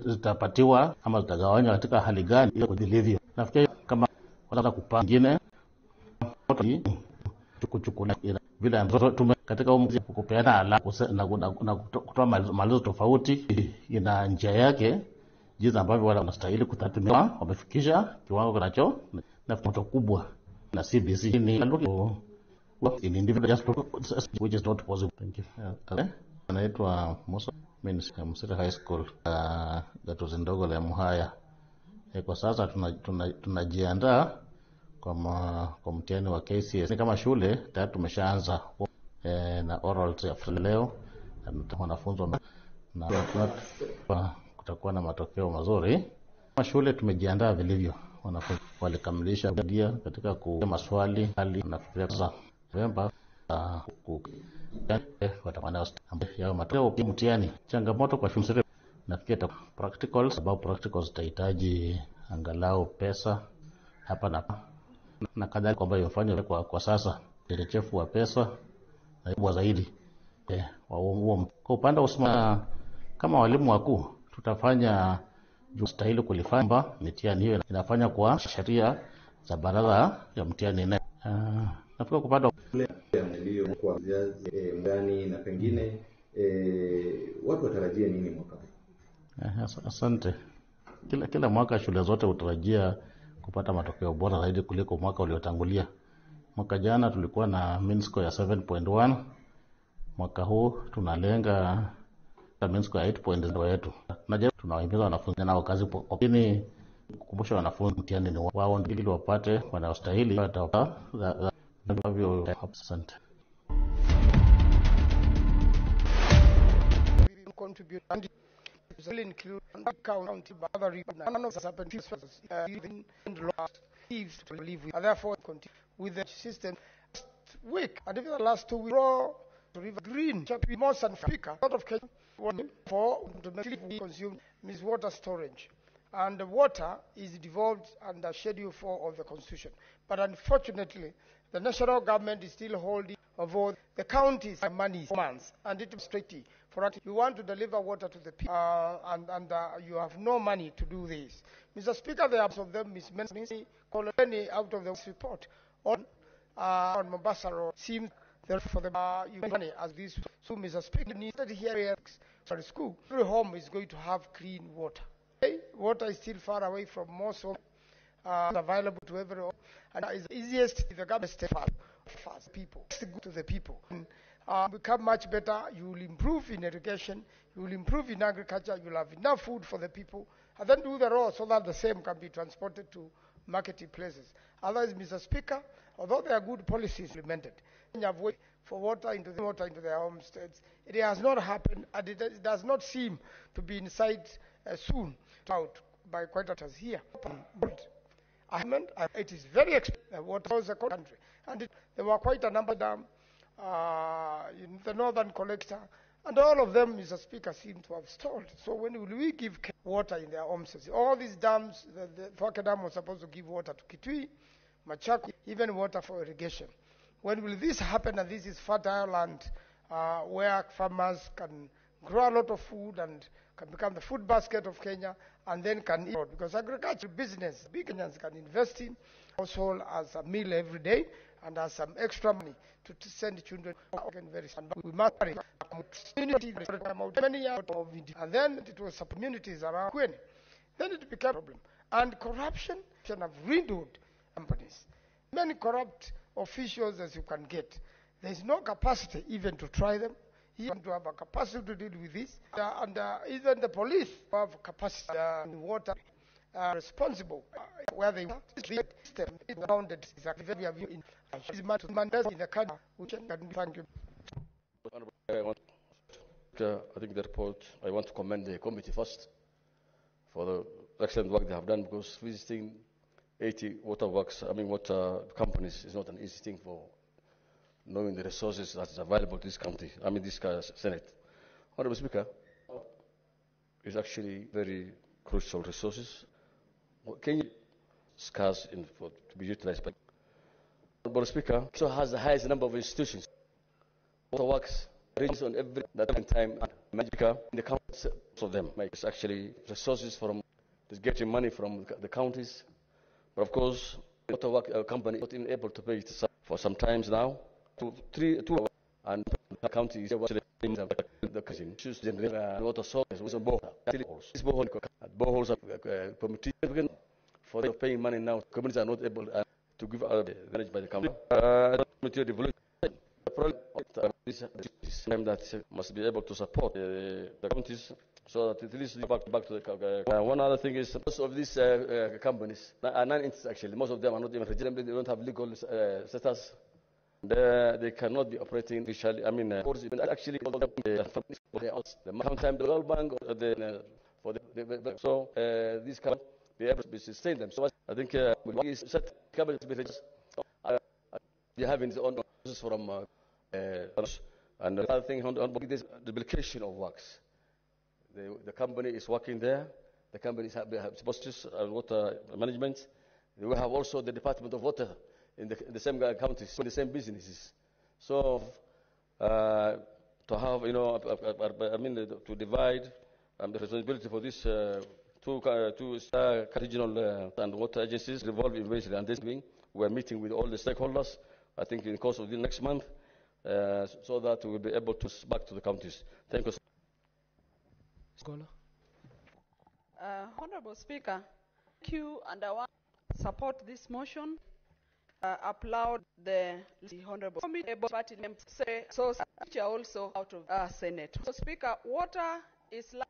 zitapatiwa ama zitagawanywa katika hali gani ili kudhilivyo. Nafikiri kama wanataka kupanga nyingine kuchukua vile ambazo katika kupeana alama na kutoa malizo tofauti, ina njia yake jinsi ambavyo wale wanastahili kutathminiwa wamefikisha kiwango kinacho na foto kubwa na CBC ni in individual just which is not possible. Thank you. Anaitwa Musa Msiri High School gatuzi ndogo la Muhaya. Kwa sasa tunajiandaa kwa mtihani wa KCSE. Kama shule tayari tumeshaanza na oral leo, na wanafunzi na kutakuwa na matokeo mazuri. Kama shule tumejiandaa vilivyo, wanafunzi walikamilisha dia katika maswali hali nafikiria sasa Novemba watakuwa ya matokeo ya mtihani. Changamoto kwa shule nafikiri practicals, sababu practicals zitahitaji angalau pesa hapa na kadhalika, kwamba yofanya kwa sasa uchechefu wa pesa na kubwa zaidi. Kwa upande wa kama walimu wakuu tutafanya stahili kulifanya mitihani hiyo inafanya kwa sheria za baraza ya mtihani na nafikiri kupata ndio kwa ndani na pengine watu watarajia nini mwaka huu? Asante. Kila mwaka shule zote hutarajia kupata matokeo bora zaidi kuliko mwaka uliotangulia. Mwaka jana tulikuwa na mean score ya 7.1. Mwaka huu tunalenga mean score ya 8.0 yetu. Najua tunawahimiza wanafunzi nao kazi, lakini kukumbusha wanafunzi mtihani ni wao ili wapate wanastahili watapata ndio. Asante. Contribute and will include county boundary none of the serpentines and last thieves to live with. Therefore, continue with the system week and even the last 2 weeks to river green be more than speaker out of Kenya for domestically consumed means water storage, and the water is devolved under Schedule 4 of the Constitution. But unfortunately, the national government is still holding over the counties' money for months, and it is tricky. For that, you want to deliver water to the people, and you have no money to do this. Mr. Speaker, the absence of them is mentioned colony out of the report on Mombasa Road seems there for the money as this. So, Mr. Speaker, needed here for school. Every home is going to have clean water. Okay? Water is still far away from most homes. Available to everyone, and it's easiest if the government step fast people to the people. Become much better. You will improve in education, you will improve in agriculture, you will have enough food for the people, and then do the rest so that the same can be transported to marketing places. Otherwise, Mr. Speaker, although there are good policies implemented, have waited for water into their homesteads, it has not happened, and it does not seem to be in sight soon out by quite others here. It is very expensive water across the country, and there were quite a number of them in the northern collector, and all of them, Mr. Speaker, seem to have stalled. So when will we give water in their homesteads? All these dams, the Faka Dam was supposed to give water to Kitui, Machako, even water for irrigation. When will this happen? And this is fertile land where farmers can grow a lot of food and can become the food basket of Kenya, and then can eat, because agriculture business, big Kenyans can invest in household as a meal every day and as some extra money to send children very soon. We must community many years of and then it was communities around Kwen. Then it became a problem. And corruption have dwindled companies. Many corrupt officials as you can get. There is no capacity even to try them. You want to have a capacity to deal with this, and even the police have capacity in water responsible where they want to around it. Exactly, we have in the country. Thank you. I think the report. I want to commend the committee first for the excellent work they have done, because visiting 80 water companies is not an easy thing for knowing the resources that is available to this country, this Senate. Honorable Speaker, is actually very crucial resources. Kenya scarce to be utilized by Honorable Speaker, also has the highest number of institutions. Water works ranges on every time and Speaker, in the counties, most of them makes actually resources from just getting money from the counties. But of course, the water work company is not even able to pay it for some times now. Two and the county is actually the issues generate water sources with boreholes. These boreholes are committee for the paying money now. Communities are not able to give managed by the county. This time that must be able to support the counties so that at least back to the one other thing is most of these companies are non-entities actually. Most of them are not even registered. They don't have legal status. They cannot be operating officially. I mean, actually, sometimes the World Bank or so these companies be able to sustain them. So I think we set cabinet to be registered. They having their own process from and the other thing on this duplication of works. The company is working there. The companies have posters and water management. We have also the Department of Water in the same counties, in the same businesses. So to have, to divide the responsibility for these two regional and water agencies revolving eventually. And this week we're meeting with all the stakeholders, I think in the course of the next month, so that we will be able to back to the counties. Thank you. Honorable Speaker, thank you, and I want to support this motion. Applaud the Honorable Party say so, which are also out of Senate. So, Speaker, water is like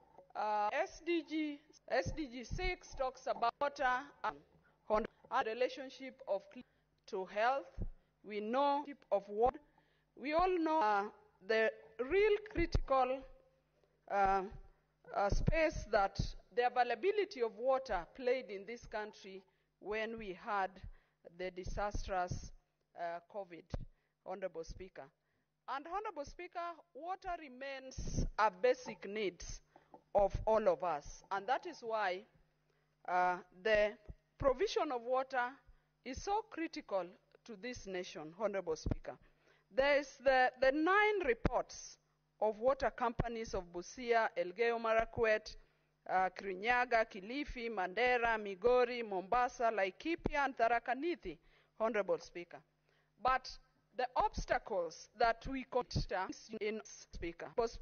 SDG 6 talks about water and relationship of to health. We know of water. We all know the real critical space that the availability of water played in this country when we had the disastrous COVID, Honorable Speaker. And Honorable Speaker, water remains a basic need of all of us. And that is why the provision of water is so critical to this nation, Honorable Speaker. There is the 9 reports of water companies of Busia, Elgeyo Marakwet, Kirinyaga, Kilifi, Mandera, Migori, Mombasa, Laikipia, and Tharaka Nithi, Honorable Speaker. But the obstacles that we consider in Speaker, the AG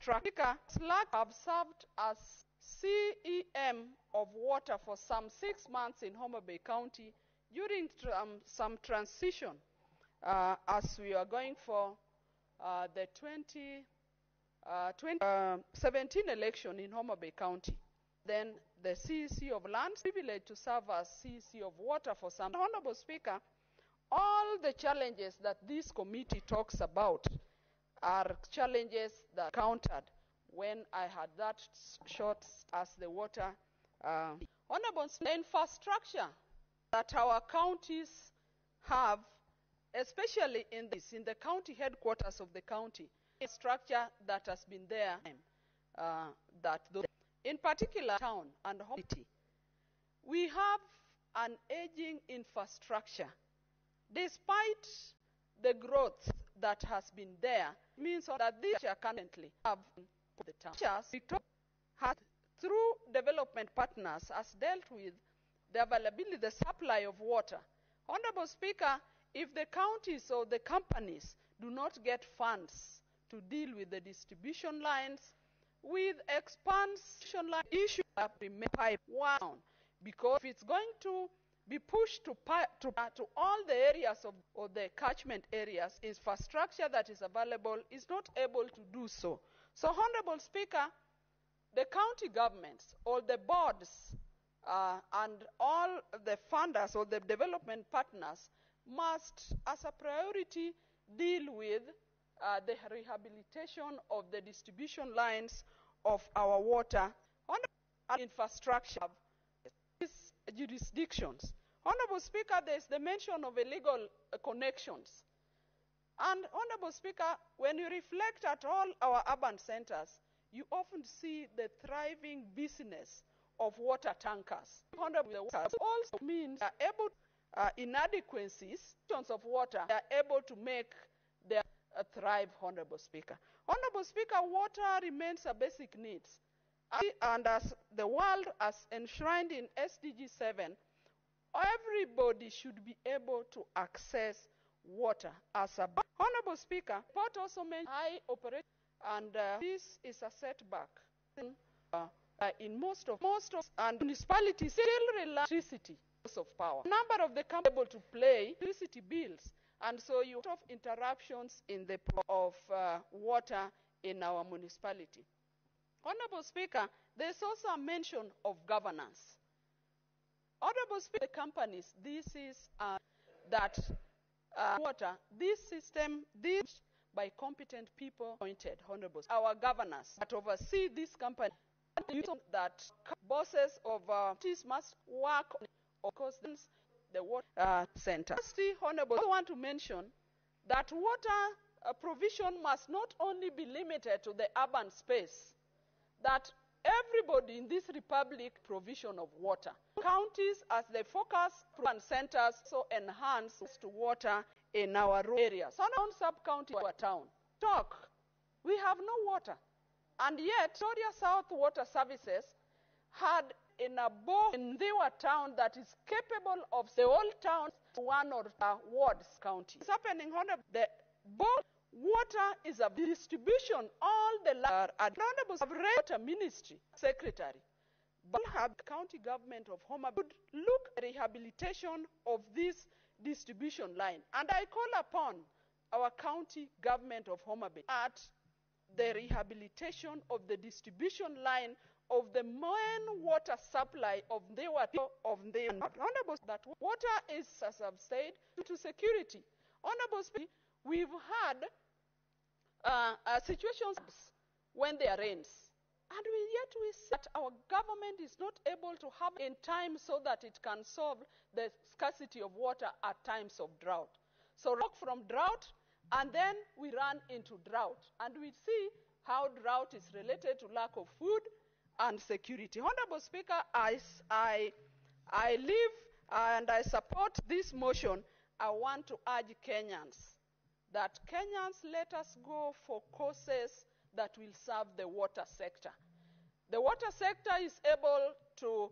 Speaker, SLAC have served as CEM of water for some 6 months in Homa Bay County during some transition as we are going for the 2017 election in Homa Bay County. Then the CEC of Lands privileged to serve as CEC of Water for some. Honorable Speaker, all the challenges that this committee talks about are challenges that countered when I had that shot as the water. Honorable Speaker, the infrastructure that our counties have, especially in the county headquarters of the county, a structure that has been there, in particular town and city, we have an aging infrastructure. Despite the growth that has been there, means that this currently have the town. Has, through development partners, has dealt with the availability, the supply of water. Honorable Speaker, if the counties or the companies do not get funds to deal with the distribution lines, with expansion line issue pipe down, because if it's going to be pushed to all the areas of the catchment areas, infrastructure that is available is not able to do so. So, Honorable Speaker, the county governments or the boards and all the funders or the development partners must, as a priority, deal with the rehabilitation of the distribution lines of our water and infrastructure these jurisdictions. Honorable Speaker, there is the mention of illegal connections. And Honorable Speaker, when you reflect at all our urban centers, you often see the thriving business of water tankers. Honorable, also means they are able inadequacies of water, they are able to make their thrive, Honorable Speaker. Honorable Speaker, water remains a basic need. And as the world has enshrined in SDG 7, everybody should be able to access water as a Honorable Speaker. Report also mentioned high operation, and this is a setback in most of and municipalities still rely on electricity of power. A number of the companies able to pay electricity bills, and so you have interruptions in the of water in our municipality. Honorable Speaker, there is also a mention of governance. Honorable Speaker, the companies, this is that water, this system, this by competent people appointed, Honorable Speaker. Our governors that oversee this company, that bosses of cities must work on, of course, the water center. Lastly, Honorable, I want to mention that water provision must not only be limited to the urban space, that everybody in this republic provision of water. Counties, as they focus urban centers, so enhance to water in our rural areas. So now sub-county our town. We have no water. And yet, Victoria South Water Services had in a bore in their town that is capable of the whole town to one or wards county. It's happening, Honorable. The water is a distribution. All the honorables have water ministry secretary, but have county government of Homa Bay would look at rehabilitation of this distribution line. And I call upon our county government of Homa Bay at the rehabilitation of the distribution line of the main water supply of the honorable that water is, as I've said, to security. Honorable Speaker, we've had situations when there rains, and yet we see that our government is not able to have in time so that it can solve the scarcity of water at times of drought. So rock from drought, and then we run into drought, and we see how drought is related to lack of food and security. Honorable Speaker, I live and I support this motion. I want to urge Kenyans that Kenyans let us go for courses that will serve the water sector. The water sector is able to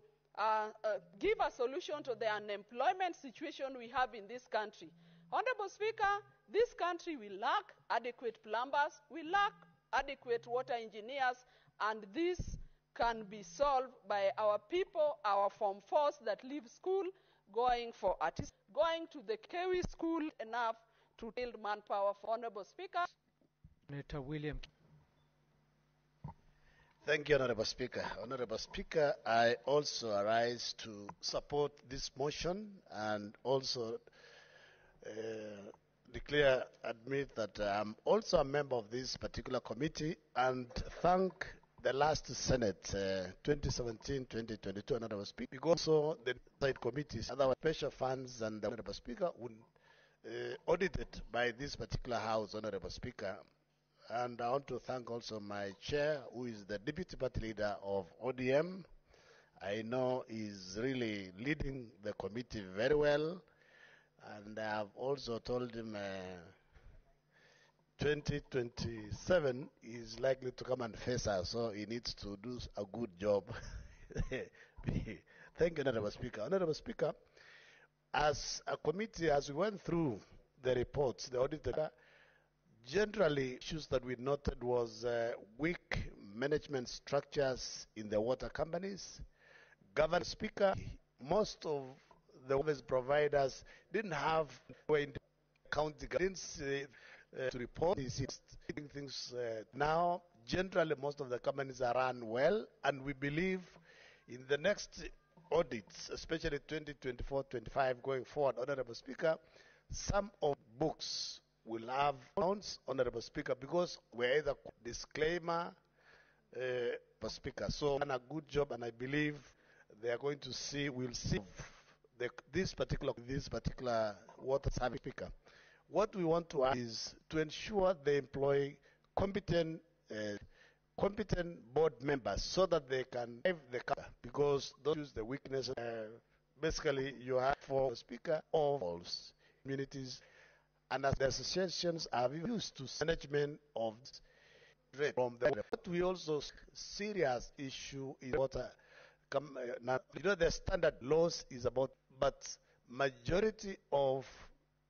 give a solution to the unemployment situation we have in this country. Honorable Speaker, this country will lack adequate plumbers, we lack adequate water engineers, and this can be solved by our people, our Form 4s that leave school, going to the Kewi school enough to build manpower for Honorable Speaker. Senator William. Thank you, Honorable Speaker. Honorable Speaker, I also arise to support this motion and also admit that I'm also a member of this particular committee and thank the last Senate 2017-2022, Honorable Speaker, because also the side committees, other special funds and the Honorable Speaker would audited by this particular House, Honorable Speaker. And I want to thank also my chair, who is the deputy party leader of ODM. I know he's really leading the committee very well. And I have also told him 2027 is likely to come and face us, so he needs to do a good job. Thank you, Honorable Speaker. Honorable Speaker, as a committee, as we went through the reports, the auditor, generally issues that we noted was weak management structures in the water companies. Governor Speaker, most of the service providers didn't have county guidance to report things. Now, generally, most of the companies are run well, and we believe in the next audits, especially 2024-25 going forward, Honorable Speaker, some of books will have accounts, Honorable Speaker, because we're either disclaimer, Speaker. So, done a good job, and I believe they are going to see. We'll see this particular water service, Speaker. What we want to ask is to ensure they employ competent board members so that they can have the cover, because those use the weakness. basically you have for the speaker of all communities, and as the associations are used to management of from the but we also serious issue is water. Now, the standard laws is about, but majority of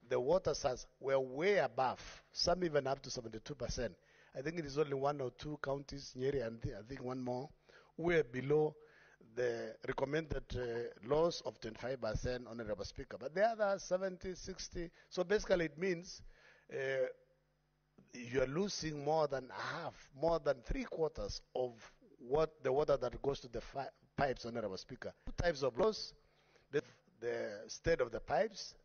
the water sites were way above, some even up to 72%. I think it is only one or two counties, Nyeri and I think one more, were below the recommended laws of 25%, Honorable Speaker. But the other 70, 60, so basically it means you are losing more than half, more than 3/4 of what the water that goes to the pipes, Honorable Speaker. Two types of laws, the state of the pipes,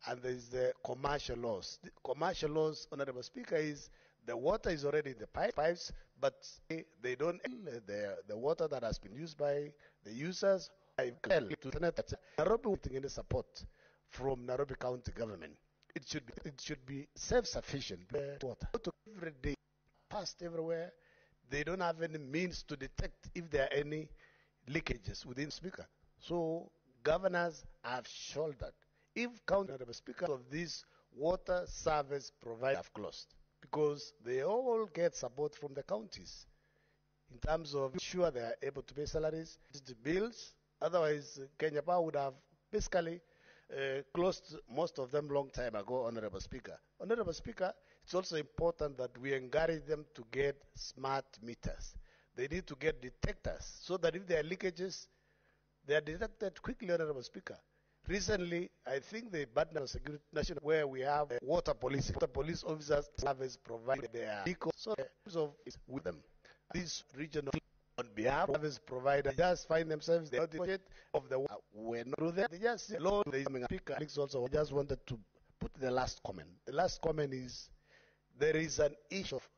and there is the commercial laws. The commercial laws, Honorable Speaker, is the water is already in the pipes, but they don't, the water that has been used by the users, Nairobi getting any support from Nairobi County government. It should be self-sufficient. Water every day, passed everywhere. They don't have any means to detect if there are any leakages within Speaker. So governors have shouldered. If county speakers of these water service providers have closed, because they all get support from the counties in terms of sure they are able to pay salaries, the bills. Otherwise, Kenya Power would have basically closed most of them long time ago, Honorable Speaker. Honorable Speaker, it's also important that we encourage them to get smart meters. They need to get detectors so that if there are leakages, they are detected quickly, Honorable Speaker. Recently, I think the Badna Security National, where we have water police officers service provided their vehicles, so with them. These regional on behalf of service provider just find themselves the audit of the water. When not there, they just say, Lord, the Speaker also just wanted to put the last comment. The last comment is there is an issue of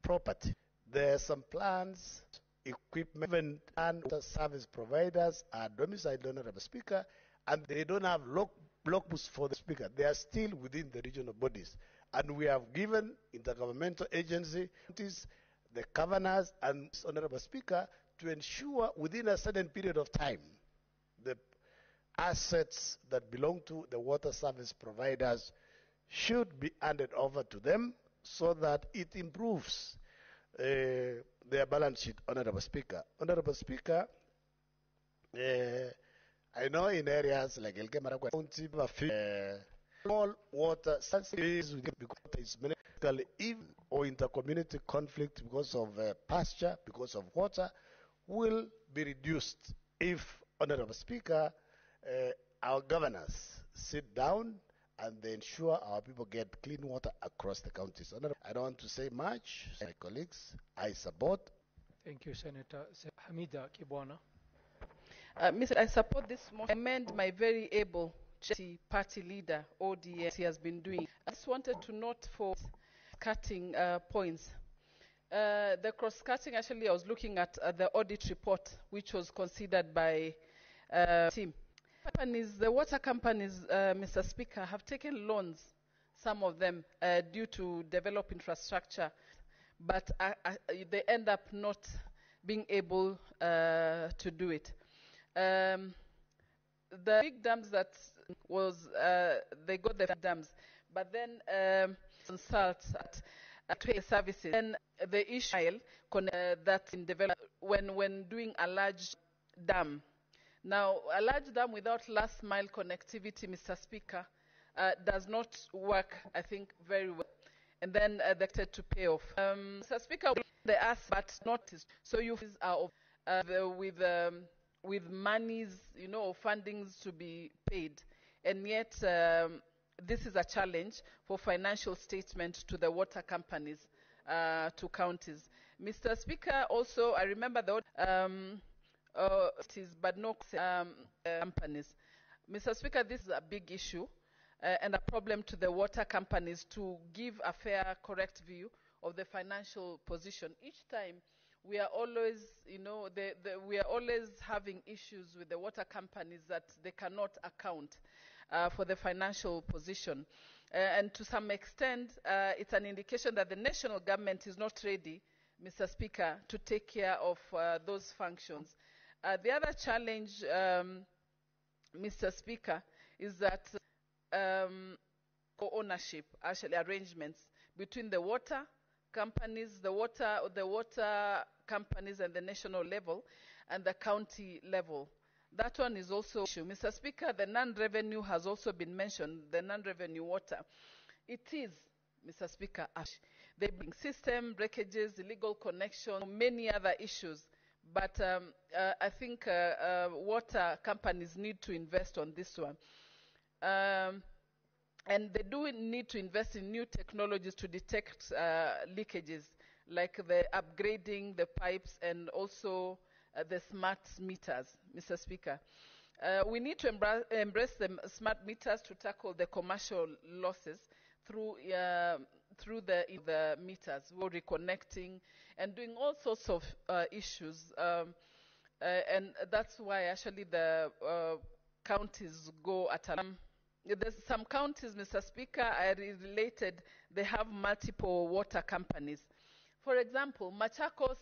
property. There are some plans, equipment, and service providers are domiciled, Honorable Speaker, and they don't have block books for the Speaker. They are still within the regional bodies. And we have given intergovernmental agencies, the governors, and Honorable Speaker, to ensure within a certain period of time, the assets that belong to the water service providers should be handed over to them so that it improves their balance sheet, Honorable Speaker. Honorable Speaker, I know in areas like Elgeyo-Marakwet County, small water subsidies because it's medically even or intercommunity conflict because of pasture, because of water, will be reduced if, Honorable Speaker, our governors sit down and they ensure our people get clean water across the counties. I don't want to say much. My colleagues, I support. Thank you, Senator Hamida Kibwana. I support this motion. I commend my very able party leader, ODS, he has been doing. I just wanted to note for cutting points. The cross-cutting, actually, I was looking at the audit report, which was considered by team. The water companies, Mr. Speaker, have taken loans, some of them, due to develop infrastructure, but they end up not being able to do it. The big dams that was, they got the dams, but then consult at services. And the issue that in develop when doing a large dam. Now, a large dam without last mile connectivity, Mr. Speaker, does not work, I think, very well. And then they had to pay off. Mr. Speaker, they ask, but not. So you are with monies, or fundings to be paid, and yet this is a challenge for financial statement to the water companies, to counties. Mr. Speaker, also I remember the but no companies. Mr. Speaker, this is a big issue and a problem to the water companies to give a fair, correct view of the financial position. Each time we are always, we are always having issues with the water companies that they cannot account for the financial position. And to some extent, it's an indication that the national government is not ready, Mr. Speaker, to take care of those functions. The other challenge Mr. Speaker, is that ownership, actually arrangements between the water companies, the water companies at the national level and the county level. That one is also an issue. Mr. Speaker, the non-revenue has also been mentioned, the non-revenue water. It is, Mr. Speaker, they bring system breakages, illegal connection, many other issues. But I think water companies need to invest on this one. And they do need to invest in new technologies to detect leakages, like the upgrading the pipes and also the smart meters, Mr. Speaker. We need to embrace the smart meters to tackle the commercial losses through the meters, we're reconnecting and doing all sorts of issues. And that's why actually the counties go at a there's some counties, Mr. Speaker, I related, they have multiple water companies. For example, Machakos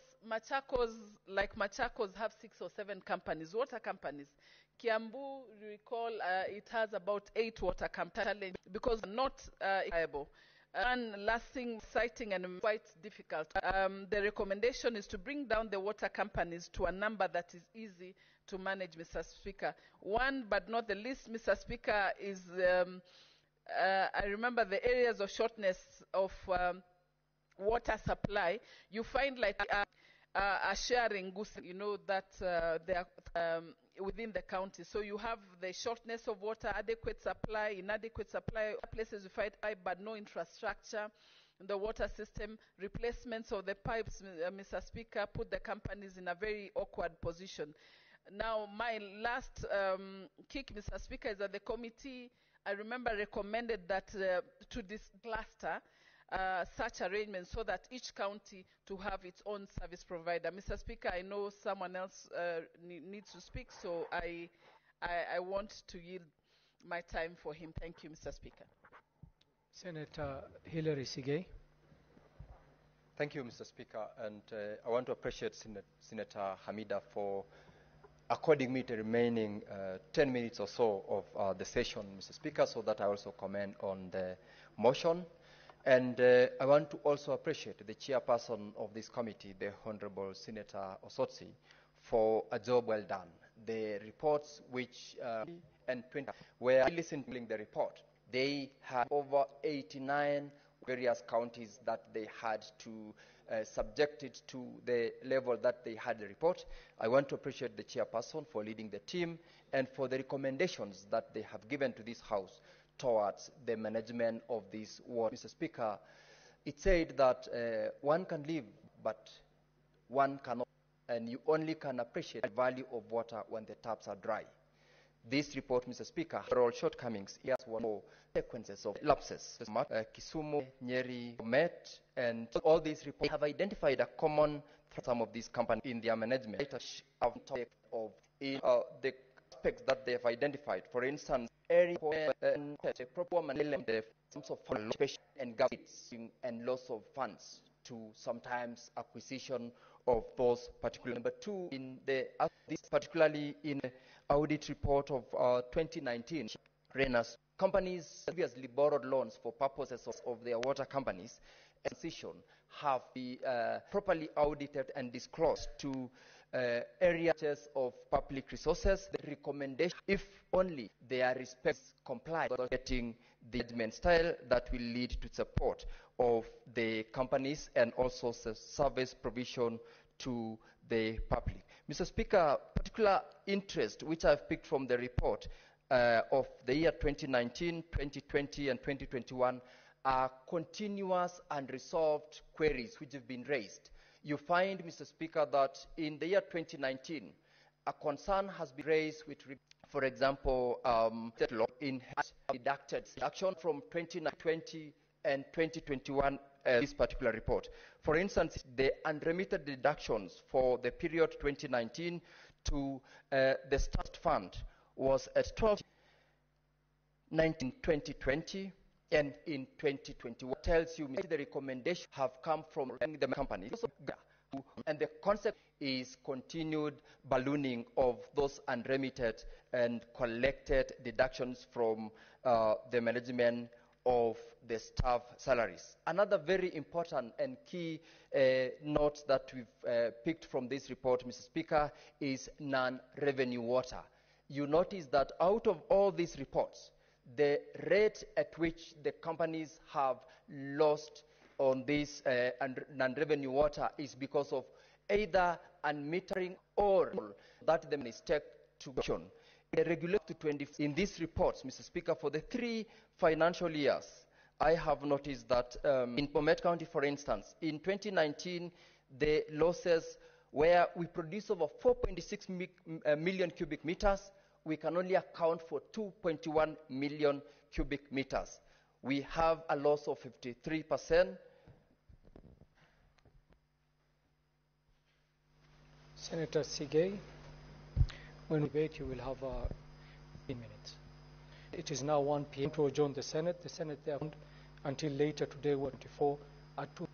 have 6 or 7 companies, water companies. Kiambu, you recall, it has about 8 water companies because they're not viable. And lasting, exciting, and quite difficult. The recommendation is to bring down the water companies to a number that is easy to manage, Mr. Speaker. One, but not the least, Mr. Speaker, is I remember the areas of shortness of water supply. You find like a sharing goods, you know, that they are within the county. So you have the shortness of water, adequate supply, inadequate supply, places you find pipe but no infrastructure in the water system, replacements of the pipes, Mr. Speaker, put the companies in a very awkward position. Now, my last kick, Mr. Speaker, is that the committee, I remember, recommended that to this cluster such arrangements so that each county to have its own service provider. Mr. Speaker, I know someone else needs to speak, so I want to yield my time for him. Thank you, Mr. Speaker. Senator Hilary Sigei. Thank you, Mr. Speaker, and I want to appreciate Senator Hamida for according me the remaining 10 minutes or so of the session, Mr. Speaker, so that I also comment on the motion. And I want to also appreciate the chairperson of this committee, the Honorable Senator Osotsi, for a job well done. The reports which and 20 were listening to the report, they had over 89 various counties that they had to subject it to the level that they had the report. I want to appreciate the chairperson for leading the team and for the recommendations that they have given to this House towards the management of this war. Mr. Speaker, it said that one can live, but one cannot, and you only can appreciate the value of water when the taps are dry. This report, Mr. Speaker, has all shortcomings. Here's one more sequences of lapses. Kisumu, Nyeri, Met, and all these reports have identified a common threat some of these companies in their management of the aspects that they have identified. For instance, area and and loss of funds to sometimes acquisition of those particular. Number two, in the this particularly in the audit report of 2019, RENAS companies previously borrowed loans for purposes of their water companies and transition have been properly audited and disclosed to areas of public resources. The recommendation, if only their respects comply with getting the management style that will lead to support of the companies and also service provision to the public. Mr. Speaker, particular interest which I've picked from the report of the year 2019, 2020 and 2021 are continuous and resolved queries which have been raised. You find, Mr. Speaker, that in the year 2019, a concern has been raised with, for example, in deduction from 2020 and 2021, this particular report. For instance, the unremitted deductions for the period 2019 to the start fund was at 2020, and in 2021 tells you the recommendations have come from the companies, and the concept is continued ballooning of those unremitted and collected deductions from the management of the staff salaries. Another very important and key note that we've picked from this report, Mr. Speaker, is non-revenue water. You notice that out of all these reports, the rate at which the companies have lost on this non-revenue water is because of either unmetering or that the mistake to action. The regulator in these reports, Mr. Speaker, for the 3 financial years, I have noticed that in Bomet County, for instance, in 2019, the losses where we produce over 4.6 million cubic meters, we can only account for 2.1 million cubic meters. We have a loss of 53%. Senator Sigay, when we debate, you will have 15 minutes. It is now 1 p.m. to adjourn the Senate. The Senate therefore until later today, 24 at 2.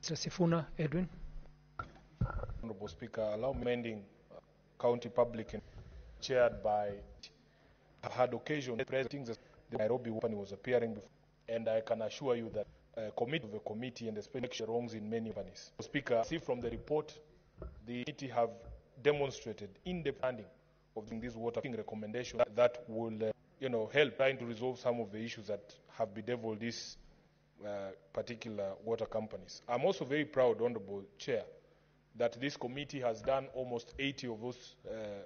Mr. Sifuna Edwin. Honorable Speaker, allow me amending county public chaired by I've had occasion presenting the Nairobi company was appearing before, and I can assure you that the committee and especially wrongs in many companies. Speaker, see from the report, the committee have demonstrated in-depth understanding of this water recommendation that will help trying to resolve some of the issues that have bedeviled these particular water companies. I'm also very proud, Honorable Chair, that this committee has done almost 80 of those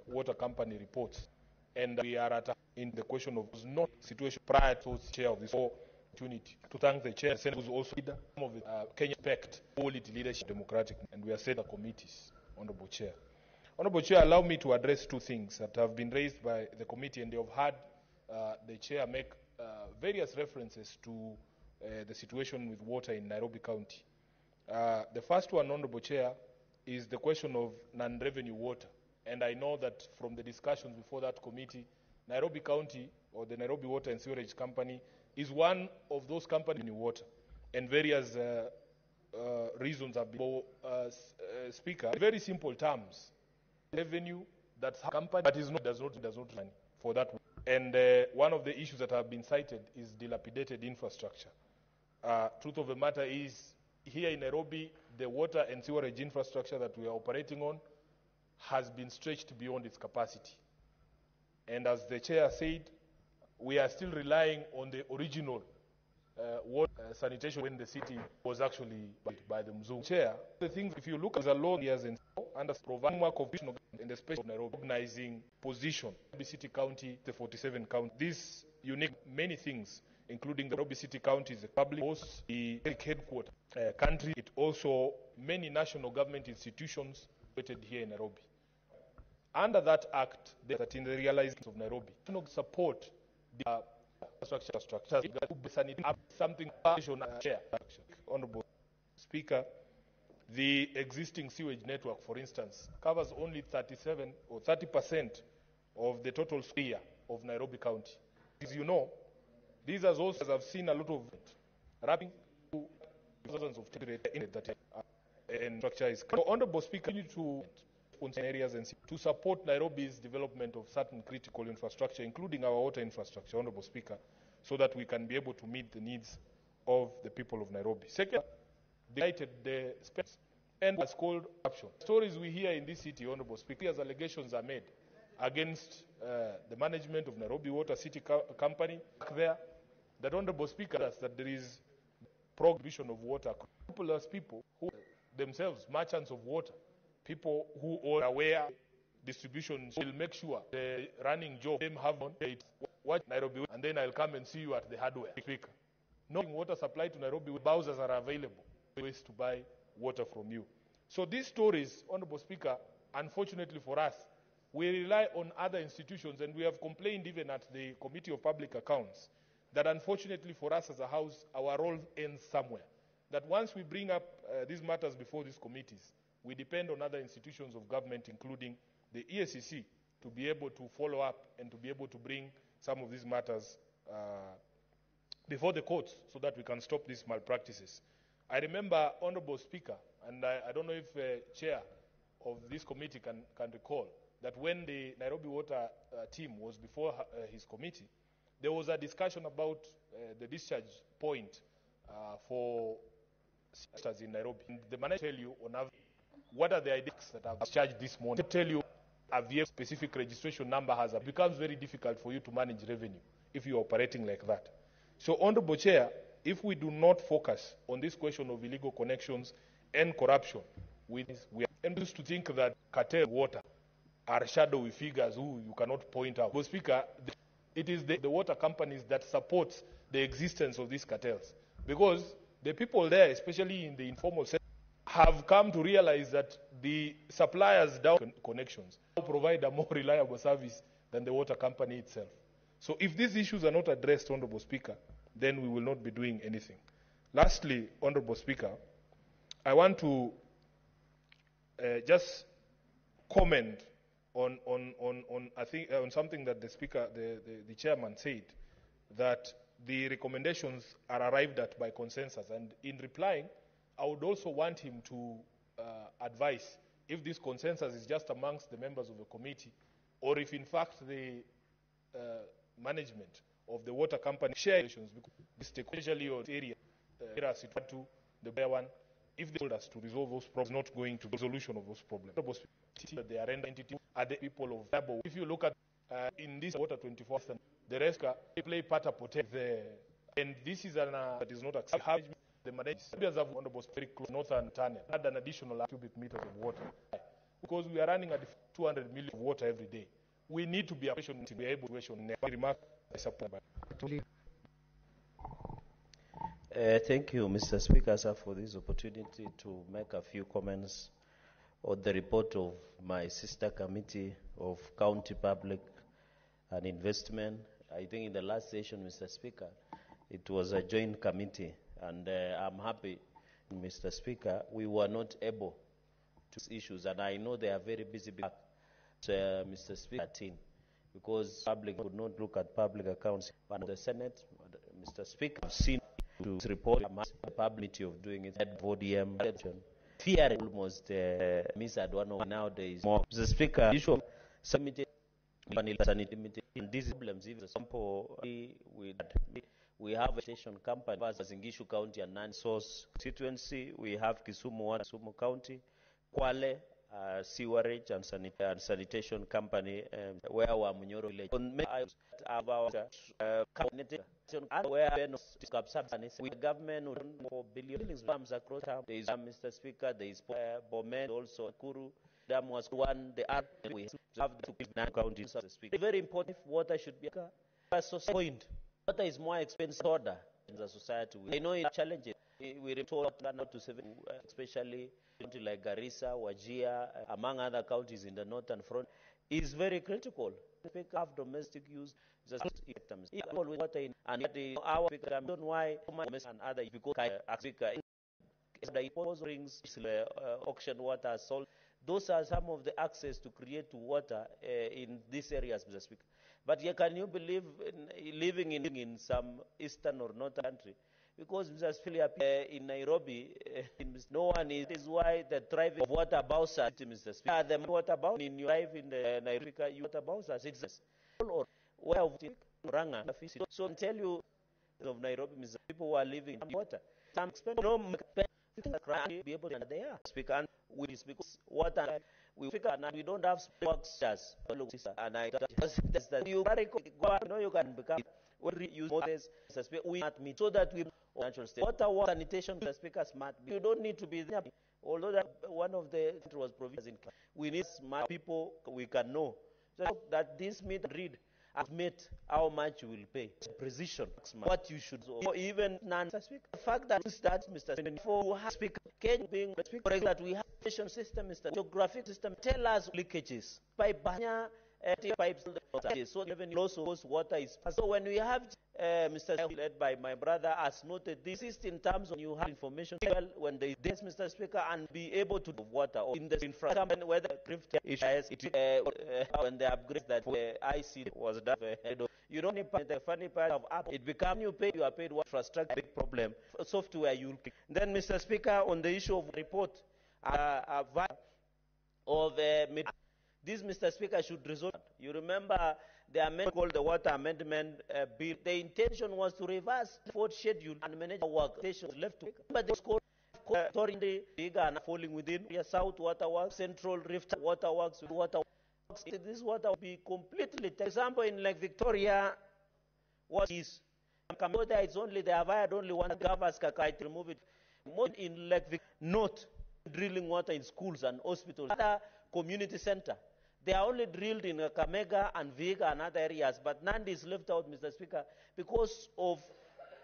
water company reports, and we are in the question of not situation prior to the chair of this opportunity to thank the chair, who's also leader, some of the Kenya expect quality leadership, democratic, and we are set the committees. Honorable Chair. Honorable Chair, allow me to address 2 things that have been raised by the committee, and they have had the chair make various references to the situation with water in Nairobi County. The first one, Honorable Chair, is the question of non-revenue water. And I know that from the discussions before that committee, Nairobi County, or the Nairobi Water and Sewerage Company, is one of those companies in water. And various reasons have been, Speaker, in very simple terms, revenue that's a company that is not, does not money for that. And one of the issues that have been cited is dilapidated infrastructure. Truth of the matter is, here in Nairobi, the water and sewerage infrastructure that we are operating on has been stretched beyond its capacity. And as the chair said, we are still relying on the original water sanitation when the city was actually by the Mzungu. Chair, the things, if you look at the law years and under providing work of in the space of Nairobi, recognizing position, Nairobi City County, the 47 county, this unique many things, including the Nairobi City County is a public host, the headquarters country. It also many national government institutions located here in Nairobi. Under that act, that in the realization of Nairobi, support the structure, something Honorable Speaker, the existing sewage network, for instance, covers only 37 or 30% of the total area of Nairobi County. As you know, these are also have seen a lot of wrapping thousands of that and structure is. Honorable Speaker, you need to areas and to support Nairobi's development of certain critical infrastructure, including our water infrastructure, Honorable Speaker, so that we can be able to meet the needs of the people of Nairobi. Second, the space and what's called corruption. Stories we hear in this city, Honorable Speaker, as allegations are made against the management of Nairobi Water City Company there, that Honorable Speaker, that there is prohibition of water. People who themselves merchants of water, people who are aware distribution will make sure the running job them have on it. Watch Nairobi, and then I'll come and see you at the hardware. Speaker, knowing water supply to Nairobi, Bowsers are available ways to buy water from you. So these stories, Honorable Speaker, unfortunately for us, we rely on other institutions, and we have complained even at the Committee of Public Accounts that unfortunately for us as a House, our role ends somewhere. That once we bring up these matters before these committees, we depend on other institutions of government, including the EACC, to be able to follow up and to be able to bring some of these matters before the courts so that we can stop these malpractices. I remember, Honorable Speaker, and I don't know if Chair of this committee can recall, that when the Nairobi Water team was before his committee, there was a discussion about the discharge point for sisters in Nairobi. And the manager tell you on what are the ideas that have discharged this morning. To tell you a VF specific registration number has it becomes very difficult for you to manage revenue if you're operating like that. So, Honorable Chair, if we do not focus on this question of illegal connections and corruption, we are used to think that cartel water are shadowy figures who you cannot point out. But Speaker, it is the water companies that support the existence of these cartels, because the people there, especially in the informal sector, have come to realize that the suppliers down connections provide a more reliable service than the water company itself. So if these issues are not addressed, Honorable Speaker, then we will not be doing anything. Lastly, Honorable Speaker, I want to just comment on something that the Speaker, the Chairman said, that the recommendations are arrived at by consensus. And in replying, I would also want him to advise if this consensus is just amongst the members of the committee, or if in fact the management of the water company share relations, because especially on area to the bear one, if they told us to resolve those problems, not going to the resolution of those problems. They are entity are the people of Dabo. If you look at in this water 24, the rest they play part of protect there, and this is an that is not acceptable. The managers have very close northern tunnel, add an additional cubic meters of water, because we are running at 200 million of water every day. We need to be able to question. Thank you, Mr. Speaker, sir, for this opportunity to make a few comments on the report of my sister committee of County Public and Investment. I think in the last session, Mr. Speaker, it was a joint committee, and I'm happy, Mr. Speaker, we were not able to issues, and I know they are very busy. Mr. Speaker, because public would not look at public accounts. But the Senate, Mr. Speaker, I've seen to report the publicity of doing it at ODM. Fear almost missed one of nowadays. Mr. Speaker, issue of submitted and these problems. Even example, we have a station company as in Gishu County and non-source constituency. We have Kisumu County, Kwale. Sewerage and sanitation company where our Munyoro village with government for billions farms across town. There is Mr. Speaker, there is Bomen, also Kuru. Dam was one, the art we have to keep 9 counties. Very important if water should be a point. Water is more expensive order in the society. I know it's challenging. We report not to 7, especially county like Garissa, Wajir, among other counties in the northern front, is very critical. If we have domestic use, just water in, and our don't why and other because Africa the rings auction water salt. Those are some of the access to create water in these areas, Mr. Speaker. But can you believe living in some eastern or northern country? Because Mr. Speaker, in Nairobi, no one is why the thriving of water bowsers, Mr. Speaker. The water bowsers in your life in the Nairobi, you water bowsers exist. Or where of Ranga. So I tell you of Nairobi, Mr. People who are living in water. Some spend no be able to they are speak and we speak water. We don't have structures. And I just that you you can become use models we not meet so that we natural state. Water sanitation, the Speaker, smart. You don't need to be there. Although that one of the was provisions, we need smart people we can know. So that this meet and read admit how much you will pay, precision, what you should, or even non-speak. The fact that Mr. Before you have speaker, Kenya being speaker, that we have education system, Mr. Geographic system, tell us leakages by Banya pipes, so even loss water is passed. So when we have Mr. led by my brother has noted, this is in terms of you have information well when they did, Mr. Speaker, and be able to move water or in the infrastructure whether when they upgrade that IC was done. You don't need the funny part of app. It becomes you are paid what infrastructure big problem software you. Then Mr. Speaker, on the issue of report of this, Mr. Speaker, should resolve. You remember the amendment called the Water Amendment Bill. The intention was to reverse the fourth schedule and manage work stations left to. But this called authority bigger and falling within South Waterworks, Central Rift Waterworks, This water will be completely. For example, in Lake Victoria, what is Cambodia? It's only they have hired only one governors to remove it. More in Lake Victoria, not drilling water in schools and hospitals. Other community center. They are only drilled in Kakamega and Vihiga and other areas, but Nandi is left out, Mr. Speaker, because of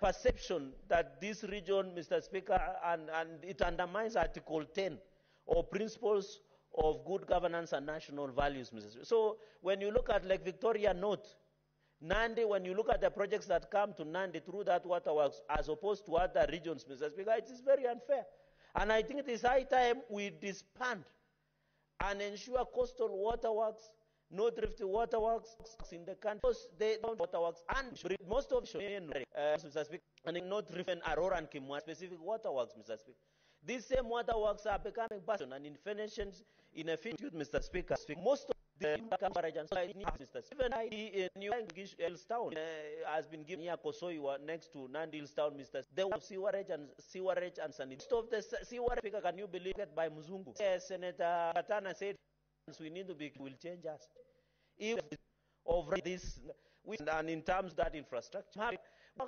perception that this region, Mr. Speaker, and it undermines Article 10 or principles of good governance and national values, Mr. Speaker. So when you look at Lake Victoria North, Nandi, when you look at the projects that come to Nandi through that waterworks as opposed to other regions, Mr. Speaker, it is very unfair. And I think it is high time we disband and ensure coastal waterworks, no drifty waterworks in the country. Because they don't waterworks and most of Mr. Speaker, and not driven Aurora and Kimwa specific waterworks, Mr. Speaker. These same waterworks are becoming passion and inefficient, Mr. Speaker. Most of the coverage and Mr. Speaker, even in New Hillstown has been given near Kosoi next to Nandi Hillstown, Mr. There was sewerage and sanitation. Most of the sewerage, Speaker, can you believe it, by Muzungu? Senator Katana said we need to be will change us. If over this, and in terms of that infrastructure,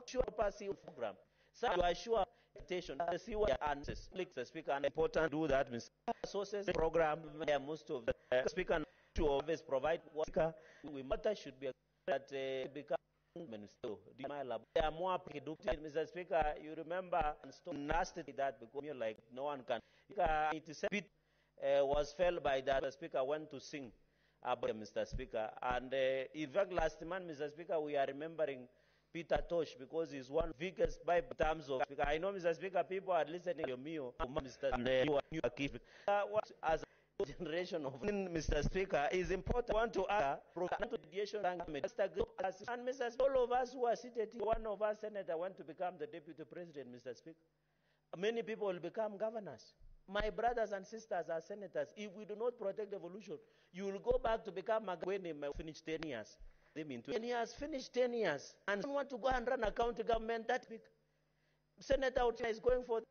sure passive program. So you are sure the sewer and the Speaker and important do that, Mr. Sources program where most of the Speaker to always provide water. We matter should be that become minister. There are more Mr. Speaker. You remember and stop nasty that because you're like no one can. It is a bit was fell by that. Mr. Speaker went to sing about Mr. Speaker, and in fact last month, Mr. Speaker, we are remembering Peter Tosh because he's one of the biggest by terms of Speaker. I know, Mr. Speaker, people are listening to me, Mr. As a generation of Mr. Speaker is important. I want to ask mediation and Mr. All of us who are seated here, one of us senator want to become the deputy president, Mr. Speaker. Many people will become governors. My brothers and sisters are senators. If we do not protect evolution, you will go back to become when he finish 10 years. And he has finished 10 years and don't want to go and run a county government that big. Senator Otieno is going for,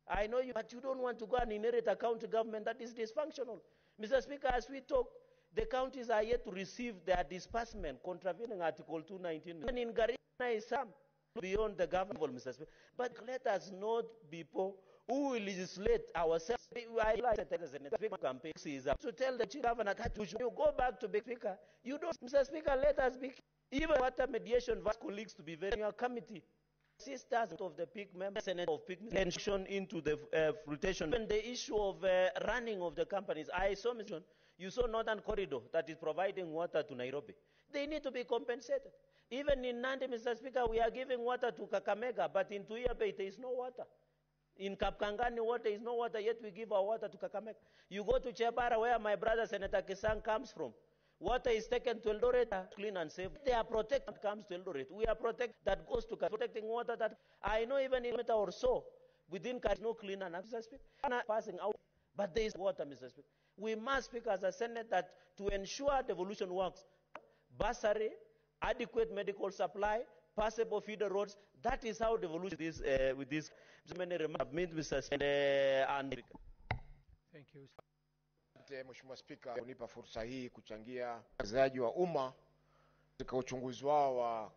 I know you, but you don't want to go and inherit a county government that is dysfunctional. Mr. Speaker, as we talk, the counties are yet to receive their disbursement contravening Article 219. And in Garissa is some beyond the government, Mr. Speaker. But let us not be people who will legislate ourselves. I like the campaign to tell the chief governor that you go back to Big Speaker. You don't, Mr. Speaker, let us be even water mediation colleagues to be very in your committee. Sisters of the PIC members, Senate of PIC mention into the rotation. When the issue of running of the companies, I saw mention, you saw Northern Corridor that is providing water to Nairobi. They need to be compensated. Even in Nandi, Mr. Speaker, we are giving water to Kakamega, but in Tuiabe there is no water. In Kapkangani water is no water, yet we give our water to Kakamega. You go to Chebara, where my brother Senator Kisang comes from. Water is taken to Eldoret, clean and safe. They are protected, comes to Eldoret. We are protected, that goes to protecting water that I know even in a meter or so, within no clean and Mr. Speaker, passing out. But there is water, Mr. Speaker. We must speak as a Senate that to ensure devolution works, bursary, adequate medical supply, passable feeder roads, that is how devolution is with this. Many remarks, Mr. and Thank you. Mheshimiwa Spika, kunipa fursa hii kuchangia uwekezaji wa umma katika uchunguzi wao wa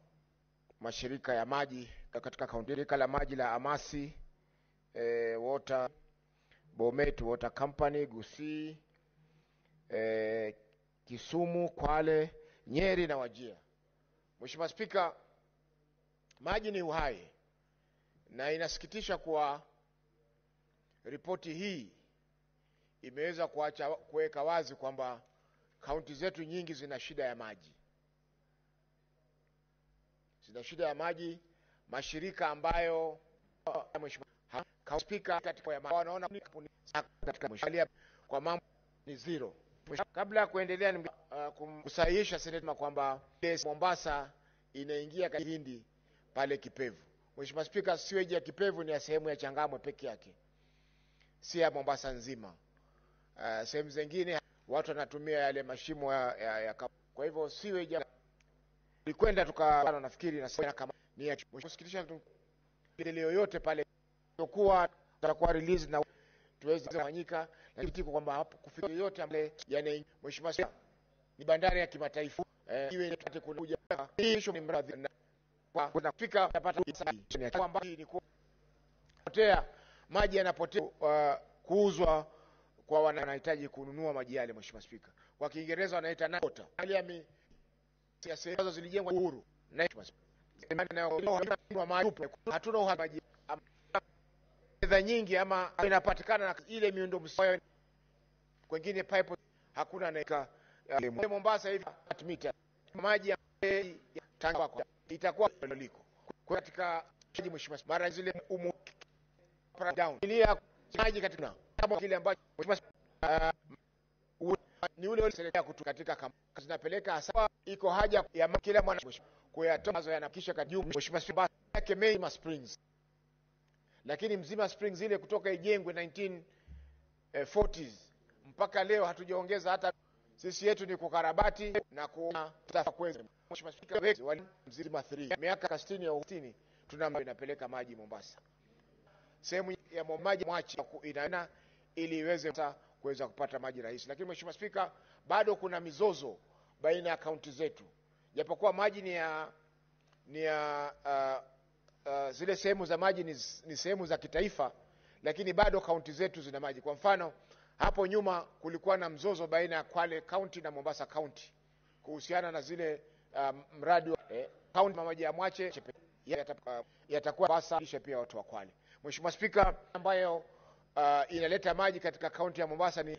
mashirika ya maji katika kaunti. Shirika la maji la Amasi Water Bomet Water Company, Gusii, Kisumu, Kwale, Nyeri na Wajir. Mheshimiwa Spika, maji ni uhai, na inasikitisha kuwa ripoti hii imeweza kuweka wazi kwamba kaunti zetu nyingi zina shida ya maji. Zina shida ya maji. Mashirika ambayo Mheshimiwa Spika katika ya maji wanaona katika mshahara kwa mambo ni zero. Kabla ya kuendelea kusahihisha seneta kwamba Mombasa inaingia katika Hindi pale Kipevu. Mheshimiwa Spika, sewage ya Kipevu ni ya sehemu ya Changamwe peke yake, si ya Mombasa nzima. Sehemu zingine watu wanatumia yale mashimo ya kwa hivyo sewage ilikwenda tukana, nafikiri na sasa kama ni ya kusikitisha ile yoyote pale kwa tutakuwa release na tuweze kufanyika, lakini tiko kwamba hapo kufika yoyote ambaye yani Mheshimiwa Spika ni bandari ya kimataifa iwe tupate kuja hiyo ni mradi na kuna kufika yapata kwamba ni kupotea maji yanapotea kuuzwa kwa wanahitaji kununua maji yale. Mheshimiwa Spika, kwa Kiingereza wanaita nota hali ya siasa zilijengwa uhuru na hatuna uhaba fedha nyingi ama inapatikana na ile miundo msingi kwingine pipe hakuna naika Mombasa hivi mita maji ya Tanga kwa itakuwa liko katika Mheshimiwa mara zile down ilia maji katika kama kile ambacho ni ule serikali kutoka katika kazi zinapeleka hasa iko haja ya kila mwana kuyatoa yanakisha kadiu Mheshimiwa Spika yake Mzima Springs, lakini Mzima Springs ile kutoka ijengwe 1940s mpaka leo hatujaongeza hata. Sisi yetu ni kukarabati na kutafakweza. Mheshimiwa Spika, wali Mzima 3 miaka 60 au 60 inapeleka maji Mombasa, sehemu ya maji mwachi inaona ili iweze kuweza kupata maji rahisi. Lakini Mheshimiwa Spika, bado kuna mizozo baina ya kaunti zetu, japokuwa maji zile sehemu za maji ni sehemu za kitaifa, lakini bado kaunti zetu zina maji. Kwa mfano, hapo nyuma kulikuwa na mzozo baina ya Kwale County na Mombasa County kuhusiana na zile mradi wa kaunti maji ya Mwache yatakuwa Mombasa kisha pia watu wa Kwale. Mheshimiwa Spika, ambayo inaleta maji katika kaunti ya Mombasa ni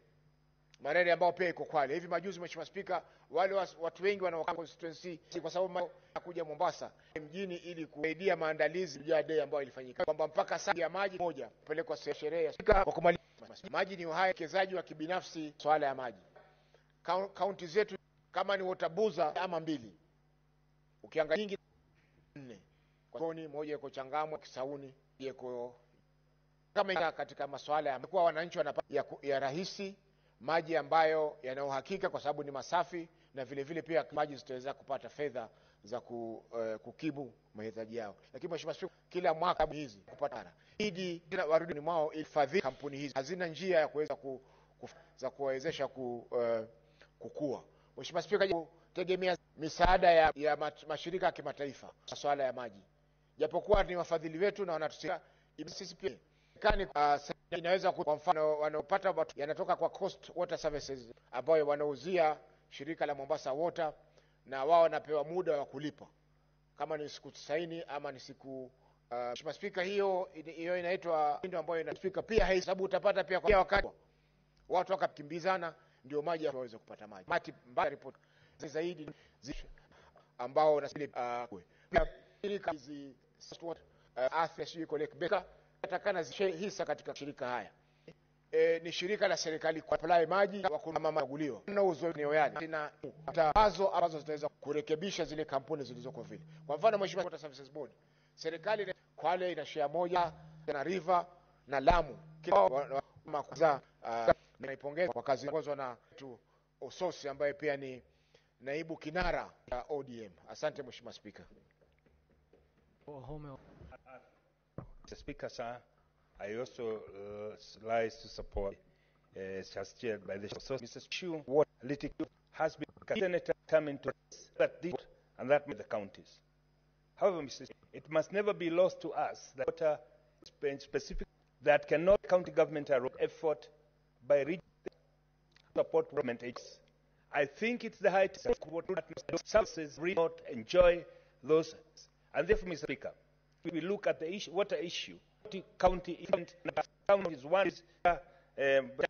Marere ambao pia iko Kwale. Hivi majuzi Mheshimiwa Spika, wale watu wengi wanaokaa constituency kwa sababu kuja Mombasa mjini ili kusaidia maandalizi ya day ambayo ilifanyika kwamba mpaka sasa ya maji moja kupelekwa sherehe ya Spika kwa kumaliza maji ni uhai, wekezaji wa kibinafsi swala ya maji. Kaunti zetu kama ni Watabuza ama mbili, ukiangalia nyingi 4 kwa moja iko Changamwe, Kisauni, iko kama katika masuala ya kwa wananchi wanapata ya rahisi maji ambayo yana uhakika kwa sababu ni masafi, na vile vile pia maji zitaweza kupata fedha za kukibu mahitaji yao. Lakini Mheshimiwa Spika, kila mwaka hizi kupata idi warudi mwao ifadhi kampuni hizi hazina njia ya kuweza za kuwezesha kukua. Mheshimiwa Spika, tegemea misaada ya mashirika ya kimataifa masuala ya maji, japokuwa ni wafadhili wetu na wanatusaidia sisi pia inaweza kwa mfano wanaopata yanatoka kwa Coast Water Services ambayo wanauzia shirika la Mombasa Water, na wao wanapewa muda wa kulipa kama ni siku 90 ama ni siku Mheshimiwa Spika, hiyo inaitwa ndio ambayo inaspika pia hesabu utapata pia kwa wakati watu wakakimbizana ndio maji yaweze kupata maji. Mati mbaya report zaidi ambao na pia shirika hizi afya sio collect beka atakana hisa katika shirika haya. Ni shirika la serikali kwa supply maji wa kuna mama yaguliwa na uzoefu eneo yale na tawazo ambazo zitaweza kurekebisha zile kampuni zilizoko vile. Kwa mfano Mheshimiwa Water Services Board, serikali Kwale ina share moja na River na Lamu, kila makuza naipongeza kwa kazi ongozwa na Ososi ambaye pia ni naibu kinara ya ODM. Asante Mheshimiwa Spika. Mr. Speaker, sir, I also rise to support just chaired by the Mr. Speaker, what political has been Senator coming to that this and that the counties. However, Mr. Speaker, it must never be lost to us that water specific that cannot county government effort by regional support government agencies. I think it's the high time that services really not enjoy those. And therefore, Mr. Speaker, we look at the water issue. County is one.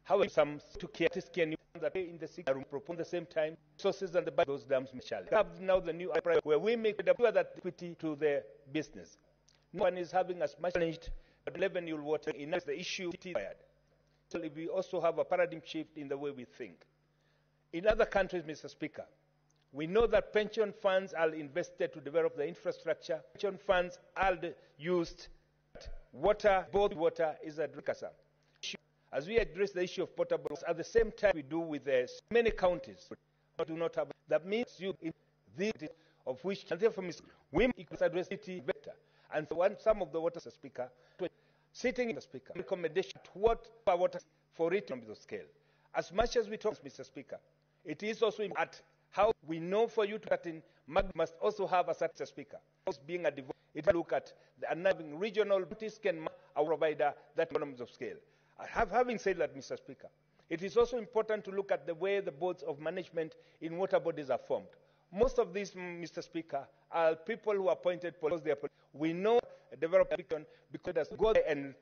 How some to care that in the city room propose the same time sources and the back those dams Michelle. We have now the new where we make sure that equity to the business. No one is having as much challenged revenue water enough the issue required. So we also have a paradigm shift in the way we think. In other countries, Mr. Speaker, we know that pension funds are invested to develop the infrastructure. Pension funds are used. Water, both water is a drink. As we address the issue of potable, at the same time we do with many counties do not have. That means you in the of which, and therefore, we address it better. And so some of the water, Mr. Speaker, sitting in the Speaker, recommendation to what water for it on the scale. As much as we talk, Mr. Speaker, it is also at how we know for you that in MAG must also have a such speaker. Being a devote, it look at the having regional can our provider that economies of scale. Having said that, Mr. Speaker, it is also important to look at the way the boards of management in water bodies are formed. Most of these, Mr. Speaker, are people who are appointed because they are. We know development because go there and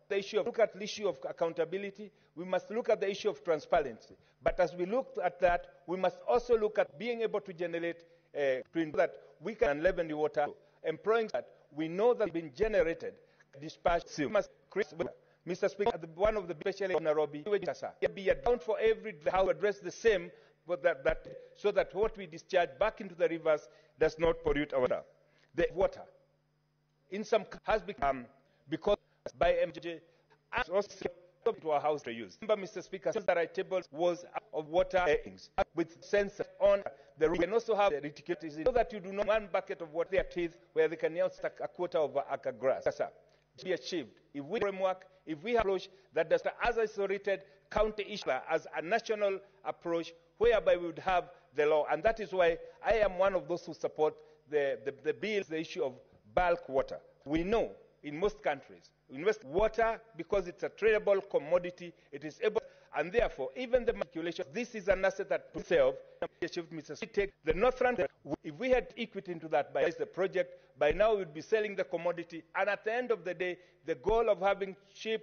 the issue of look at the issue of accountability. We must look at the issue of transparency. But as we look at that, we must also look at being able to generate that we can live in the water, employing that we know that been generated, dispatched. We must create, Mr. Speaker, one of the especially in Nairobi, be account for every how to address the same, but so that what we discharge back into the rivers does not pollute our water. The water, in some has become because by MJ also to our house to use. Remember, Mr. Speaker, the right table was of water with sensors on the roof. You can also have the reticulate so that you do not one bucket of water their teeth where they can now stack a quarter of acre grass. Yes, sir. Be achieved if we framework, if we have approach that does as isolated county issue as a national approach whereby we would have the law. And that is why I am one of those who support the bill, the issue of bulk water. We know in most countries we invest water because it's a tradable commodity. It is able, and therefore even the manipulation. This is an asset that itself. We take the northern. If we had equity into that by the project, by now we would be selling the commodity. And at the end of the day, the goal of having cheap,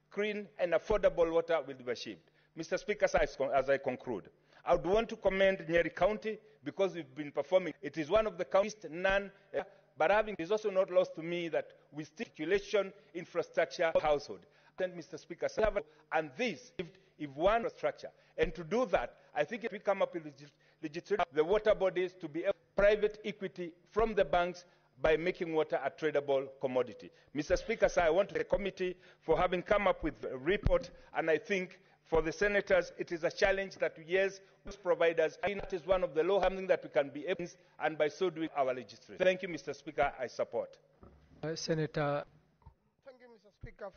clean, and affordable water will be achieved. Mr. Speaker, as I conclude, I would want to commend Nyeri County because we've been performing. It is one of the counties, none. But having is also not lost to me that we circulation infrastructure household. And Mr. Speaker, and this, if one infrastructure, and to do that, I think if we come up with legitimate the water bodies to be a private equity from the banks by making water a tradable commodity. Mr. Speaker, sir, I want to thank the committee for having come up with a report, and I think for the senators, it is a challenge that yes, providers, and it is one of the law handling that we can be able, and by so doing our legislation. Thank you, Mr. Speaker. I support. Senator. Thank you, Mr. Speaker.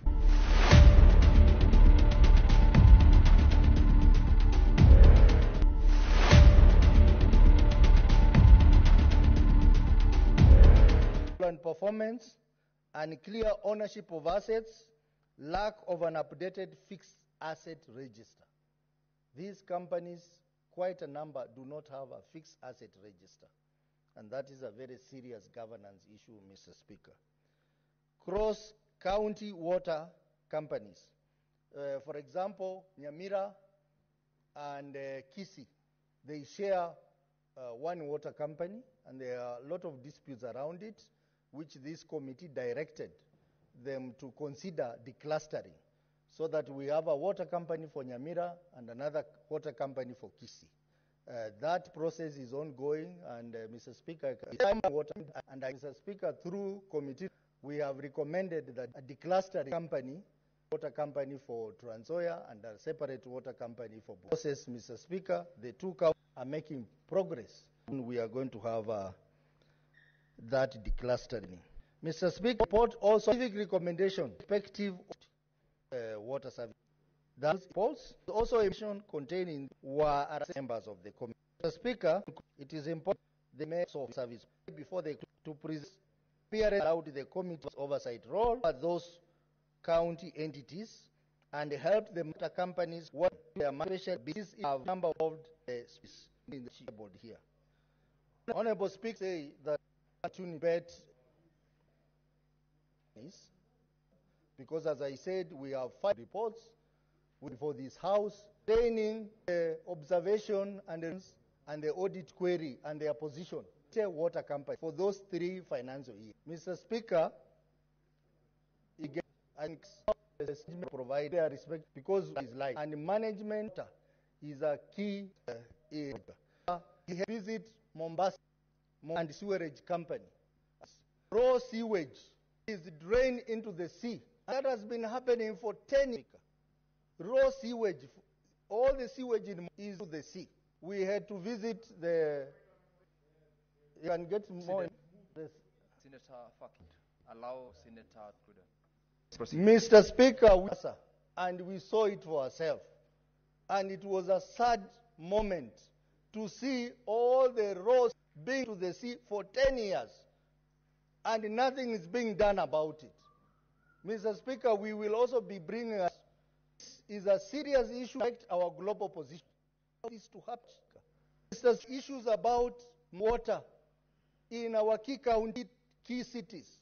And performance, unclear ownership of assets, lack of an updated fixed asset register. These companies, quite a number, do not have a fixed asset register. And that is a very serious governance issue, Mr. Speaker. Cross-county water companies. For example, Nyamira and Kisii, they share one water company, and there are a lot of disputes around it, which this committee directed them to consider declustering, so that we have a water company for Nyamira and another water company for Kisii. That process is ongoing, and Mr. Speaker, Mr. Speaker, through committee, we have recommended that a declustering company, water company for Trans Nzoia and a separate water company for both. Process, Mr. Speaker, the two companies are making progress, and we are going to have that declustering. Mr. Speaker, report also specific recommendation effective water service. That reports also a mission containing were members of the committee. Mr. Speaker, it is important the members of service before they to present allowed the committee's oversight role, but those county entities and help the water companies work their special business have number of in the board here. Honorable Speaker say that to bet because as I said, we have 5 reports for this house training observation and the audit query and their position. Water company for those 3 financial years. Mr. Speaker, and provide their respect because of his life and management is a key area. He visit Mombasa and sewerage company. Raw sewage is drained into the sea. That has been happening for 10 years. Raw sewage, all the sewage is to the sea. We had to visit the. You can get more. Senator Fakit, allow Senator Kuda. Mr. Speaker, and we saw it for ourselves. And it was a sad moment to see all the roads being to the sea for 10 years. And nothing is being done about it. Mr. Speaker, we will also be bringing us. This is a serious issue to our global position. This to happen. Mr. Issues about water in our key county, key cities.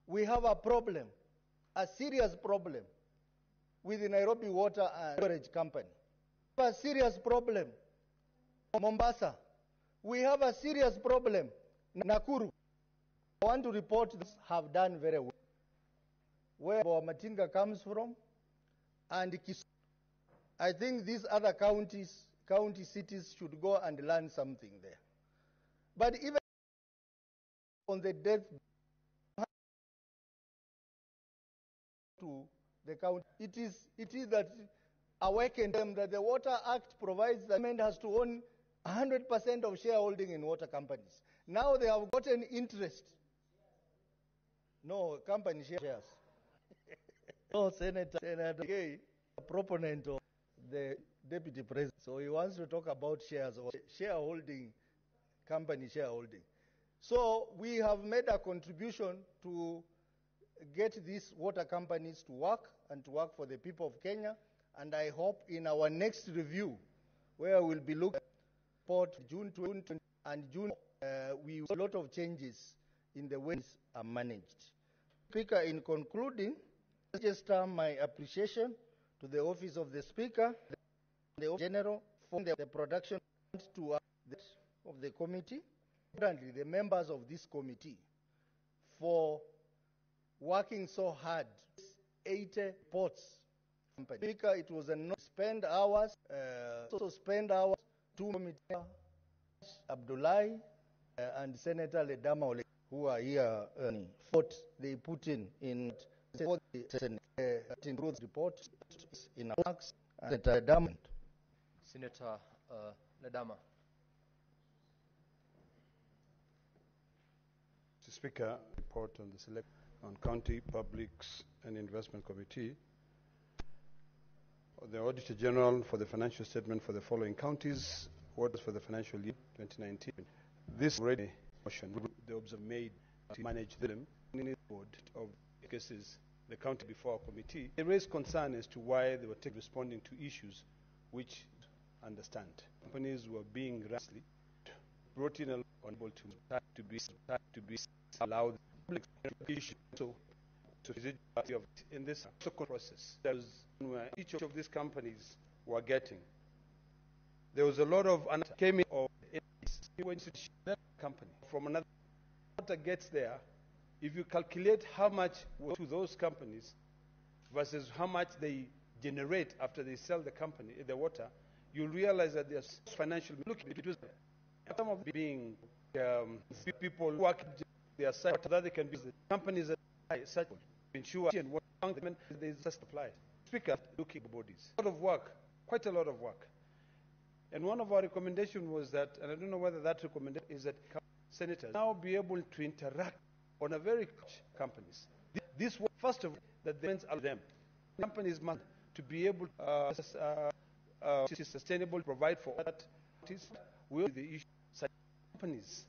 We have a problem. A serious problem with the Nairobi Water and Storage Company. We have a serious problem in Mombasa. We have a serious problem in Nakuru. I want to report this have done very well. Where Matinga comes from and Kisumu. I think these other county cities should go and learn something there. But even on the death to the county, it is that awakened them that the Water Act provides that the government has to own 100% of shareholding in water companies. Now they have gotten interest. No, company shares. No, Senator Gay, a proponent of the deputy president. So he wants to talk about shares or shareholding, company shareholding. So we have made a contribution to get these water companies to work and to work for the people of Kenya. And I hope in our next review, where we'll be looking at June 20 and June, we will a lot of changes in the ways are managed. Speaker, in concluding, I register my appreciation to the Office of the Speaker, the General, for the production to of the committee, currently the members of this committee, for working so hard. 80 reports. Speaker, it was a not spend hours, also spend hours, 2 committee, Abdullahi and Senator Ledama, who are here, what they put in the report in Max and Ledama. Senator Ledama. Mr. Speaker, report on the select on County Publics and Investment Committee. The Auditor General for the financial statement for the following counties, orders for the financial year 2019. This already motion, the observation made to manage them in the board of cases, the county before our committee. They raised concern as to why they were responding to issues which understand. Companies were being rashly brought in unable to be allowed public issue. So in this process, there was each of these companies were getting. There was a lot of came in of company from another. Water gets there. If you calculate how much to those companies versus how much they generate after they sell the company, the water, you'll realize that there's financial looking between some of being people who work their side, that they can be the companies that such ensure and what they just apply. Speaker, looking bodies. A lot of work, quite a lot of work. And one of our recommendations was that, and I don't know whether that recommendation is that senators now be able to interact on a very companies. This was first of all that they allow them. Companies must to be able to sustainable provide for that will be the issue. Such companies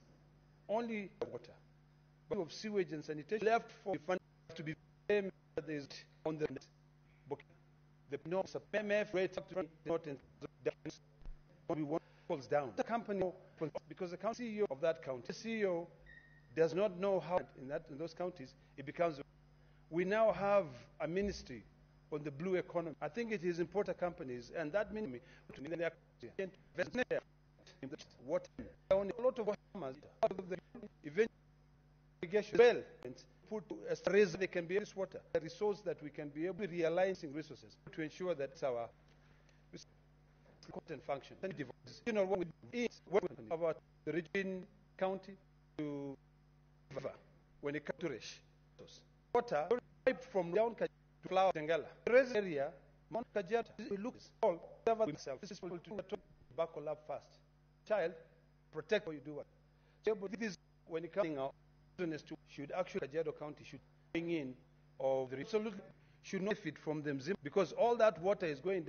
only water, but of sewage and sanitation left for fund to be on the PMF rate not in we want falls down. The company, because the county CEO of that county, the CEO does not know how in those counties it becomes. We now have a ministry on the blue economy. I think it is important companies, and that means what a lot of farmers eventually put a reason they can be this water, a resource that we can be able to realizing resources to ensure that our important function. You know what we about the region, county to when it comes to Resh. Water from down to Flower Tengala. The rest area, Mount Kajiado, we look all cover themselves. This is people to buckle up fast. Child, protect what you do. So, but this is when it comes out, should actually Kajiado County should bring in of the absolutely should not fit from them because all that water is going down.